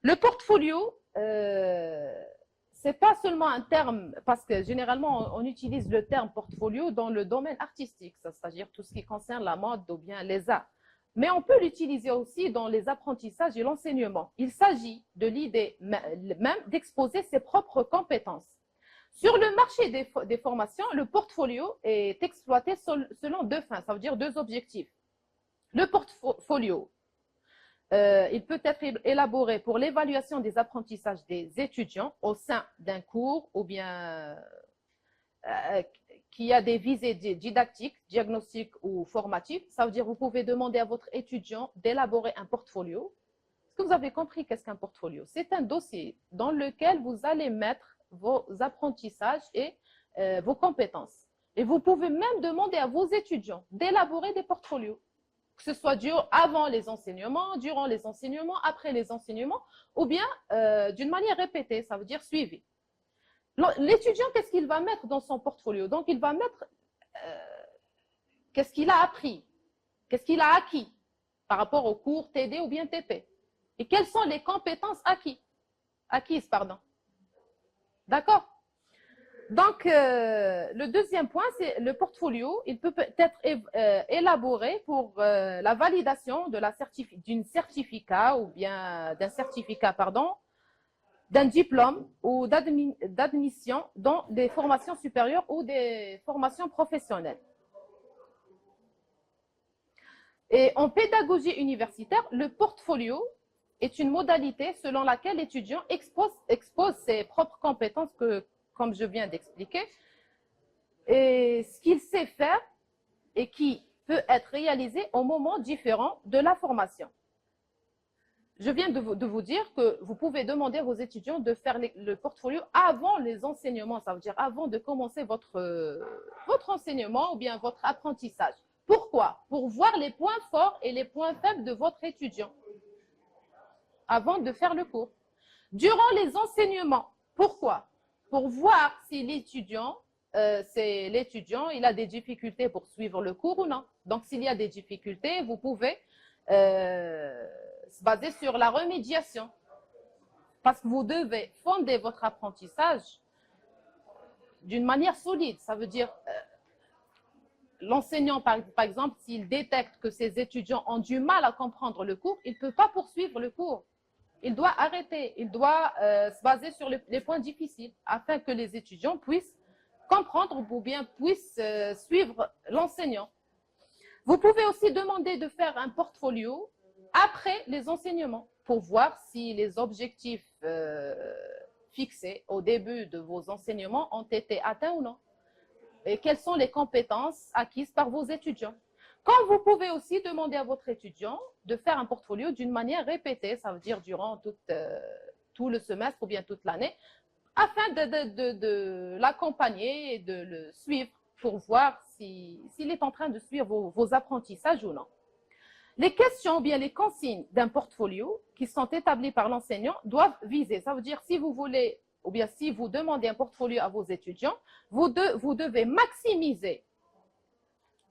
Le portfolio, c'est pas seulement un terme, parce que généralement, on utilise le terme portfolio dans le domaine artistique, c'est-à-dire tout ce qui concerne la mode ou bien les arts. Mais on peut l'utiliser aussi dans les apprentissages et l'enseignement. Il s'agit de l'idée même d'exposer ses propres compétences. Sur le marché des formations, le portfolio est exploité selon 2 fins, ça veut dire 2 objectifs. Le portfolio, il peut être élaboré pour l'évaluation des apprentissages des étudiants au sein d'un cours ou bien qui a des visées didactiques, diagnostiques ou formatives. Ça veut dire que vous pouvez demander à votre étudiant d'élaborer un portfolio. Est-ce que vous avez compris qu'est-ce qu'un portfolio? C'est un dossier dans lequel vous allez mettre vos apprentissages et vos compétences. Et vous pouvez même demander à vos étudiants d'élaborer des portfolios, que ce soit avant les enseignements, durant les enseignements, après les enseignements, ou bien d'une manière répétée, ça veut dire suivi. L'étudiant, qu'est-ce qu'il va mettre dans son portfolio? Donc, il va mettre qu'est-ce qu'il a appris, qu'est-ce qu'il a acquis par rapport au cours TD ou bien TP, et quelles sont les compétences acquises. D'accord? Donc, le deuxième point, c'est le portfolio. Il peut être élaboré pour la validation d'une certificat ou bien d'un certificat, d'un diplôme ou d'admission dans des formations supérieures ou des formations professionnelles. Et en pédagogie universitaire, le portfolio est une modalité selon laquelle l'étudiant expose ses propres compétences comme je viens d'expliquer, et ce qu'il sait faire et qui peut être réalisé au moment différent de la formation. Je viens de vous dire que vous pouvez demander à vos étudiants de faire le portfolio avant les enseignements, ça veut dire avant de commencer votre enseignement ou bien votre apprentissage. Pourquoi? Pour voir les points forts et les points faibles de votre étudiant avant de faire le cours. Durant les enseignements, pourquoi? Pour voir si l'étudiant, il a des difficultés pour suivre le cours ou non. Donc, s'il y a des difficultés, vous pouvez se baser sur la remédiation. Parce que vous devez fonder votre apprentissage d'une manière solide. Ça veut dire, l'enseignant, par exemple, s'il détecte que ses étudiants ont du mal à comprendre le cours, il ne peut pas poursuivre le cours. Il doit arrêter, il doit se baser sur les points difficiles afin que les étudiants puissent comprendre ou bien puissent suivre l'enseignant. Vous pouvez aussi demander de faire un portfolio après les enseignements pour voir si les objectifs fixés au début de vos enseignements ont été atteints ou non. Et quelles sont les compétences acquises par vos étudiants. Quand vous pouvez aussi demander à votre étudiant de faire un portfolio d'une manière répétée, ça veut dire durant tout le semestre ou bien toute l'année, afin de l'accompagner et de le suivre pour voir s'il est en train de suivre vos apprentissages ou non. Les questions ou bien les consignes d'un portfolio qui sont établies par l'enseignant doivent viser. Ça veut dire si vous voulez ou bien si vous demandez un portfolio à vos étudiants, vous devez maximiser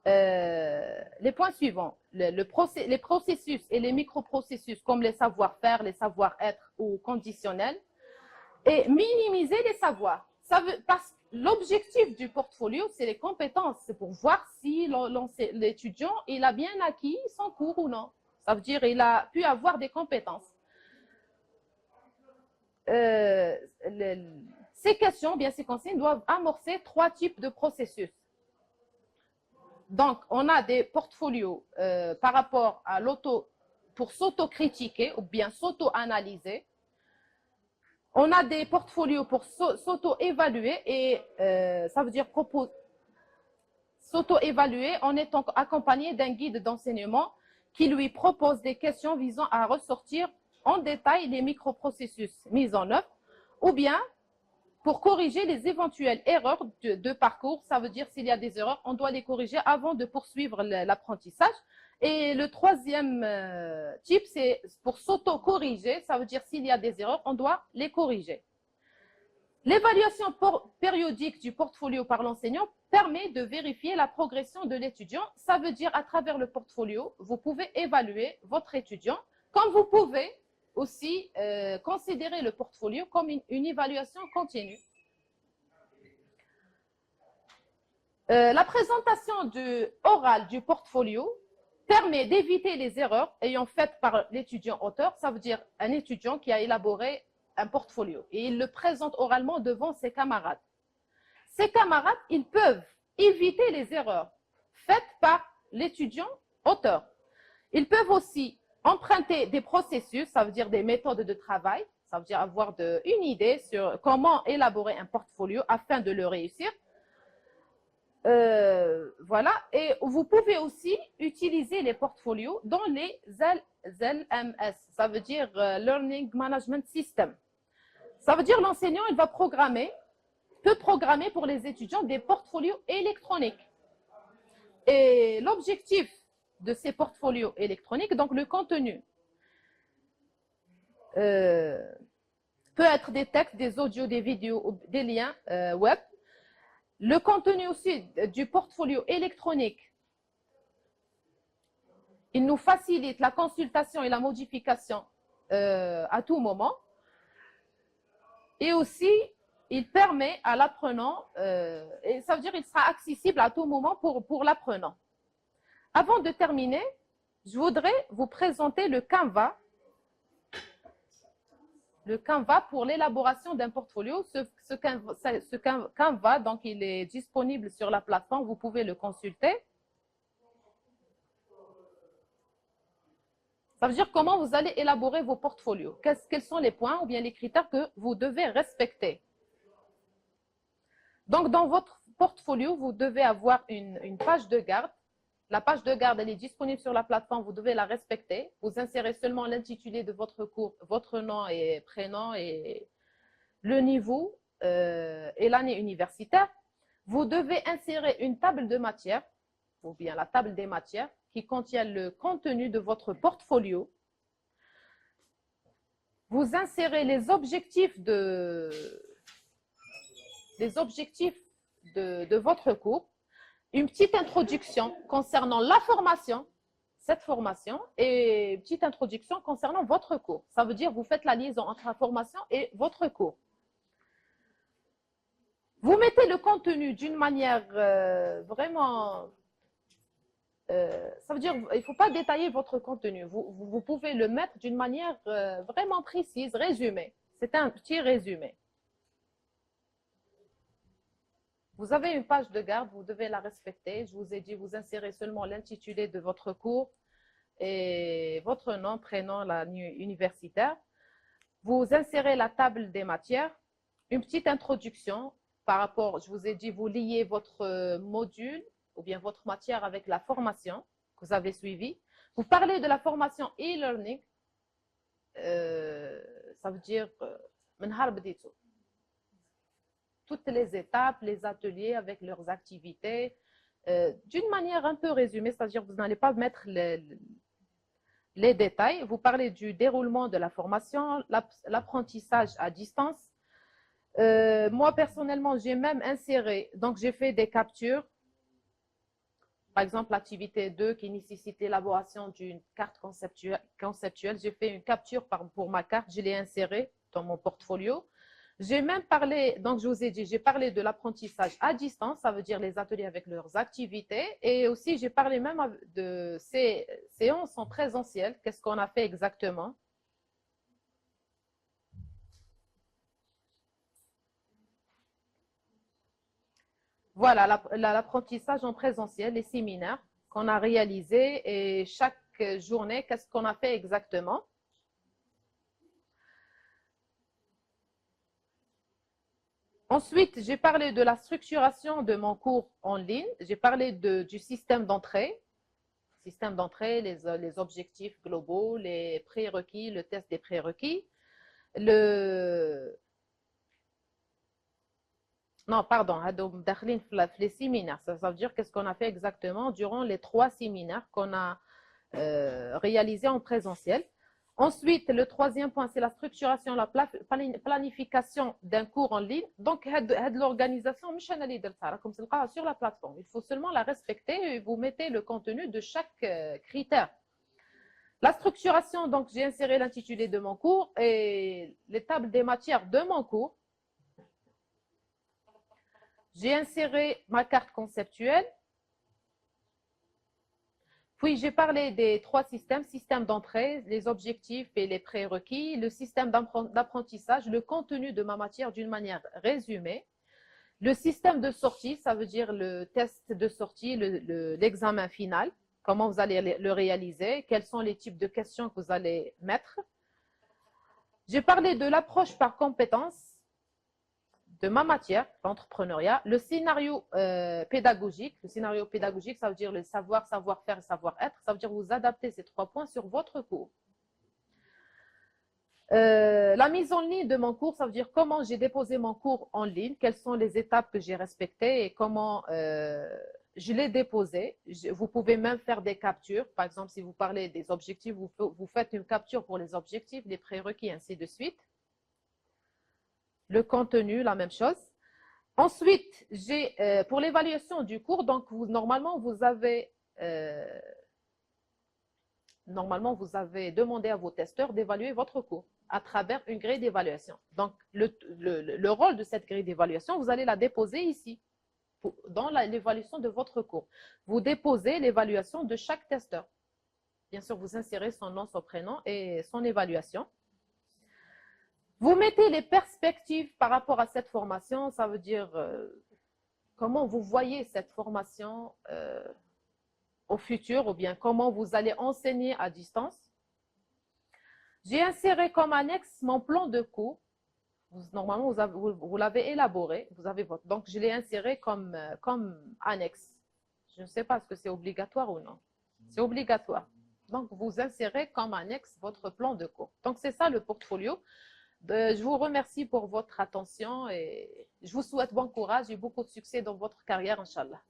les points suivants, les processus et les microprocessus comme les savoir-faire, les savoir-être ou conditionnels, et minimiser les savoirs. Parce que l'objectif du portfolio, c'est les compétences. C'est pour voir si l'étudiant il a bien acquis son cours ou non. Ça veut dire qu'il a pu avoir des compétences. Ces questions, bien ces consignes, doivent amorcer 3 types de processus. Donc, on a des portfolios par rapport à pour s'auto-critiquer ou bien s'auto-analyser. On a des portfolios pour s'auto-évaluer et ça veut dire s'auto-évaluer en étant accompagné d'un guide d'enseignement qui lui propose des questions visant à ressortir en détail les microprocessus mis en œuvre ou bien pour corriger les éventuelles erreurs de parcours. Ça veut dire s'il y a des erreurs, on doit les corriger avant de poursuivre l'apprentissage. Et le 3e type, c'est pour s'auto-corriger. Ça veut dire s'il y a des erreurs, on doit les corriger. L'évaluation périodique du portfolio par l'enseignant permet de vérifier la progression de l'étudiant. Ça veut dire à travers le portfolio, vous pouvez évaluer votre étudiant, comme vous pouvez aussi considérer le portfolio comme une évaluation continue. La présentation orale du portfolio permet d'éviter les erreurs ayant faites par l'étudiant auteur. Ça veut dire un étudiant qui a élaboré un portfolio et il le présente oralement devant ses camarades. Ces camarades, ils peuvent éviter les erreurs faites par l'étudiant auteur. Ils peuvent aussi emprunter des processus, ça veut dire des méthodes de travail, ça veut dire avoir une idée sur comment élaborer un portfolio afin de le réussir. Voilà, et vous pouvez aussi utiliser les portfolios dans les LMS, ça veut dire Learning Management System. Ça veut dire l'enseignant, il peut programmer pour les étudiants des portfolios électroniques. Et l'objectif de ces portfolios électroniques, donc le contenu, peut être des textes, des audios, des vidéos, des liens web. Le contenu aussi du portfolio électronique, il nous facilite la consultation et la modification à tout moment. Et aussi, il permet à l'apprenant, et ça veut dire qu'il sera accessible à tout moment pour l'apprenant. Avant de terminer, je voudrais vous présenter le Canva. Le Canva pour l'élaboration d'un portfolio. Ce Canva, donc il est disponible sur la plateforme, vous pouvez le consulter. Ça veut dire comment vous allez élaborer vos portfolios. Quels sont les points ou bien les critères que vous devez respecter. Donc, dans votre portfolio, vous devez avoir une page de garde. La page de garde, elle est disponible sur la plateforme, vous devez la respecter. Vous insérez seulement l'intitulé de votre cours, votre nom et prénom et le niveau et l'année universitaire. Vous devez insérer une table de matière, ou bien la table des matières, qui contient le contenu de votre portfolio. Vous insérez les objectifs de votre cours, une petite introduction concernant la formation, cette formation, et une petite introduction concernant votre cours. Ça veut dire que vous faites la liaison entre la formation et votre cours. Vous mettez le contenu d'une manière vraiment... ça veut dire qu'il ne faut pas détailler votre contenu. Vous pouvez le mettre d'une manière vraiment précise, résumée. C'est un petit résumé. Vous avez une page de garde, vous devez la respecter. Je vous ai dit, vous insérez seulement l'intitulé de votre cours et votre nom, prénom, l'année universitaire. Vous insérez la table des matières, une petite introduction par rapport, je vous ai dit, vous liez votre module ou bien votre matière avec la formation que vous avez suivie. Vous parlez de la formation e-learning, ça veut dire toutes les étapes, les ateliers avec leurs activités, d'une manière un peu résumée, c'est-à-dire vous n'allez pas mettre les détails. Vous parlez du déroulement de la formation, l'apprentissage à distance. Moi, personnellement, j'ai même inséré, donc j'ai fait des captures. Par exemple, l'activité 2 qui nécessite l'élaboration d'une carte conceptuelle. J'ai fait une capture pour ma carte, je l'ai insérée dans mon portfolio. J'ai même parlé, donc je vous ai dit, j'ai parlé de l'apprentissage à distance, ça veut dire les ateliers avec leurs activités. Et aussi, j'ai parlé même de ces séances en présentiel, qu'est-ce qu'on a fait exactement. Voilà, l'apprentissage en présentiel, les séminaires qu'on a réalisés et chaque journée, qu'est-ce qu'on a fait exactement. Ensuite, j'ai parlé de la structuration de mon cours en ligne. J'ai parlé du système d'entrée. Les objectifs globaux, les prérequis, le test des prérequis. Non, pardon, les séminaires. Ça veut dire qu'est-ce qu'on a fait exactement durant les 3 séminaires qu'on a réalisés en présentiel. Ensuite, le 3e point, c'est la structuration, la planification d'un cours en ligne. Donc, l'organisation, comme sur la plateforme. Il faut seulement la respecter et vous mettez le contenu de chaque critère. La structuration, donc, j'ai inséré l'intitulé de mon cours et les tables des matières de mon cours. J'ai inséré ma carte conceptuelle. Puis, j'ai parlé des 3 systèmes, système d'entrée, les objectifs et les prérequis, le système d'apprentissage, le contenu de ma matière d'une manière résumée, le système de sortie, ça veut dire le test de sortie, l'examen final, comment vous allez le réaliser, quels sont les types de questions que vous allez mettre. J'ai parlé de l'approche par compétences, de ma matière, l'entrepreneuriat, le scénario pédagogique. Le scénario pédagogique, ça veut dire le savoir, savoir-faire et savoir-être. Ça veut dire vous adapter ces 3 points sur votre cours. La mise en ligne de mon cours, ça veut dire comment j'ai déposé mon cours en ligne, quelles sont les étapes que j'ai respectées et comment je l'ai déposé. Vous pouvez même faire des captures. Par exemple, si vous parlez des objectifs, vous faites une capture pour les objectifs, les prérequis, ainsi de suite. Le contenu, la même chose. Ensuite, j'ai pour l'évaluation du cours, donc normalement, vous avez demandé à vos testeurs d'évaluer votre cours à travers une grille d'évaluation. Donc, le rôle de cette grille d'évaluation, vous allez la déposer ici, dans l'évaluation de votre cours. Vous déposez l'évaluation de chaque testeur. Bien sûr, vous insérez son nom, son prénom et son évaluation. Vous mettez les perspectives par rapport à cette formation, ça veut dire comment vous voyez cette formation au futur ou bien comment vous allez enseigner à distance. J'ai inséré comme annexe mon plan de cours Normalement, vous l'avez élaboré, vous avez votre. Donc, je l'ai inséré comme annexe. Je ne sais pas, est-ce que c'est obligatoire ou non. C'est obligatoire. Donc, vous insérez comme annexe votre plan de cours. Donc, c'est ça le portfolio. Je vous remercie pour votre attention et je vous souhaite bon courage et beaucoup de succès dans votre carrière, Inch'Allah.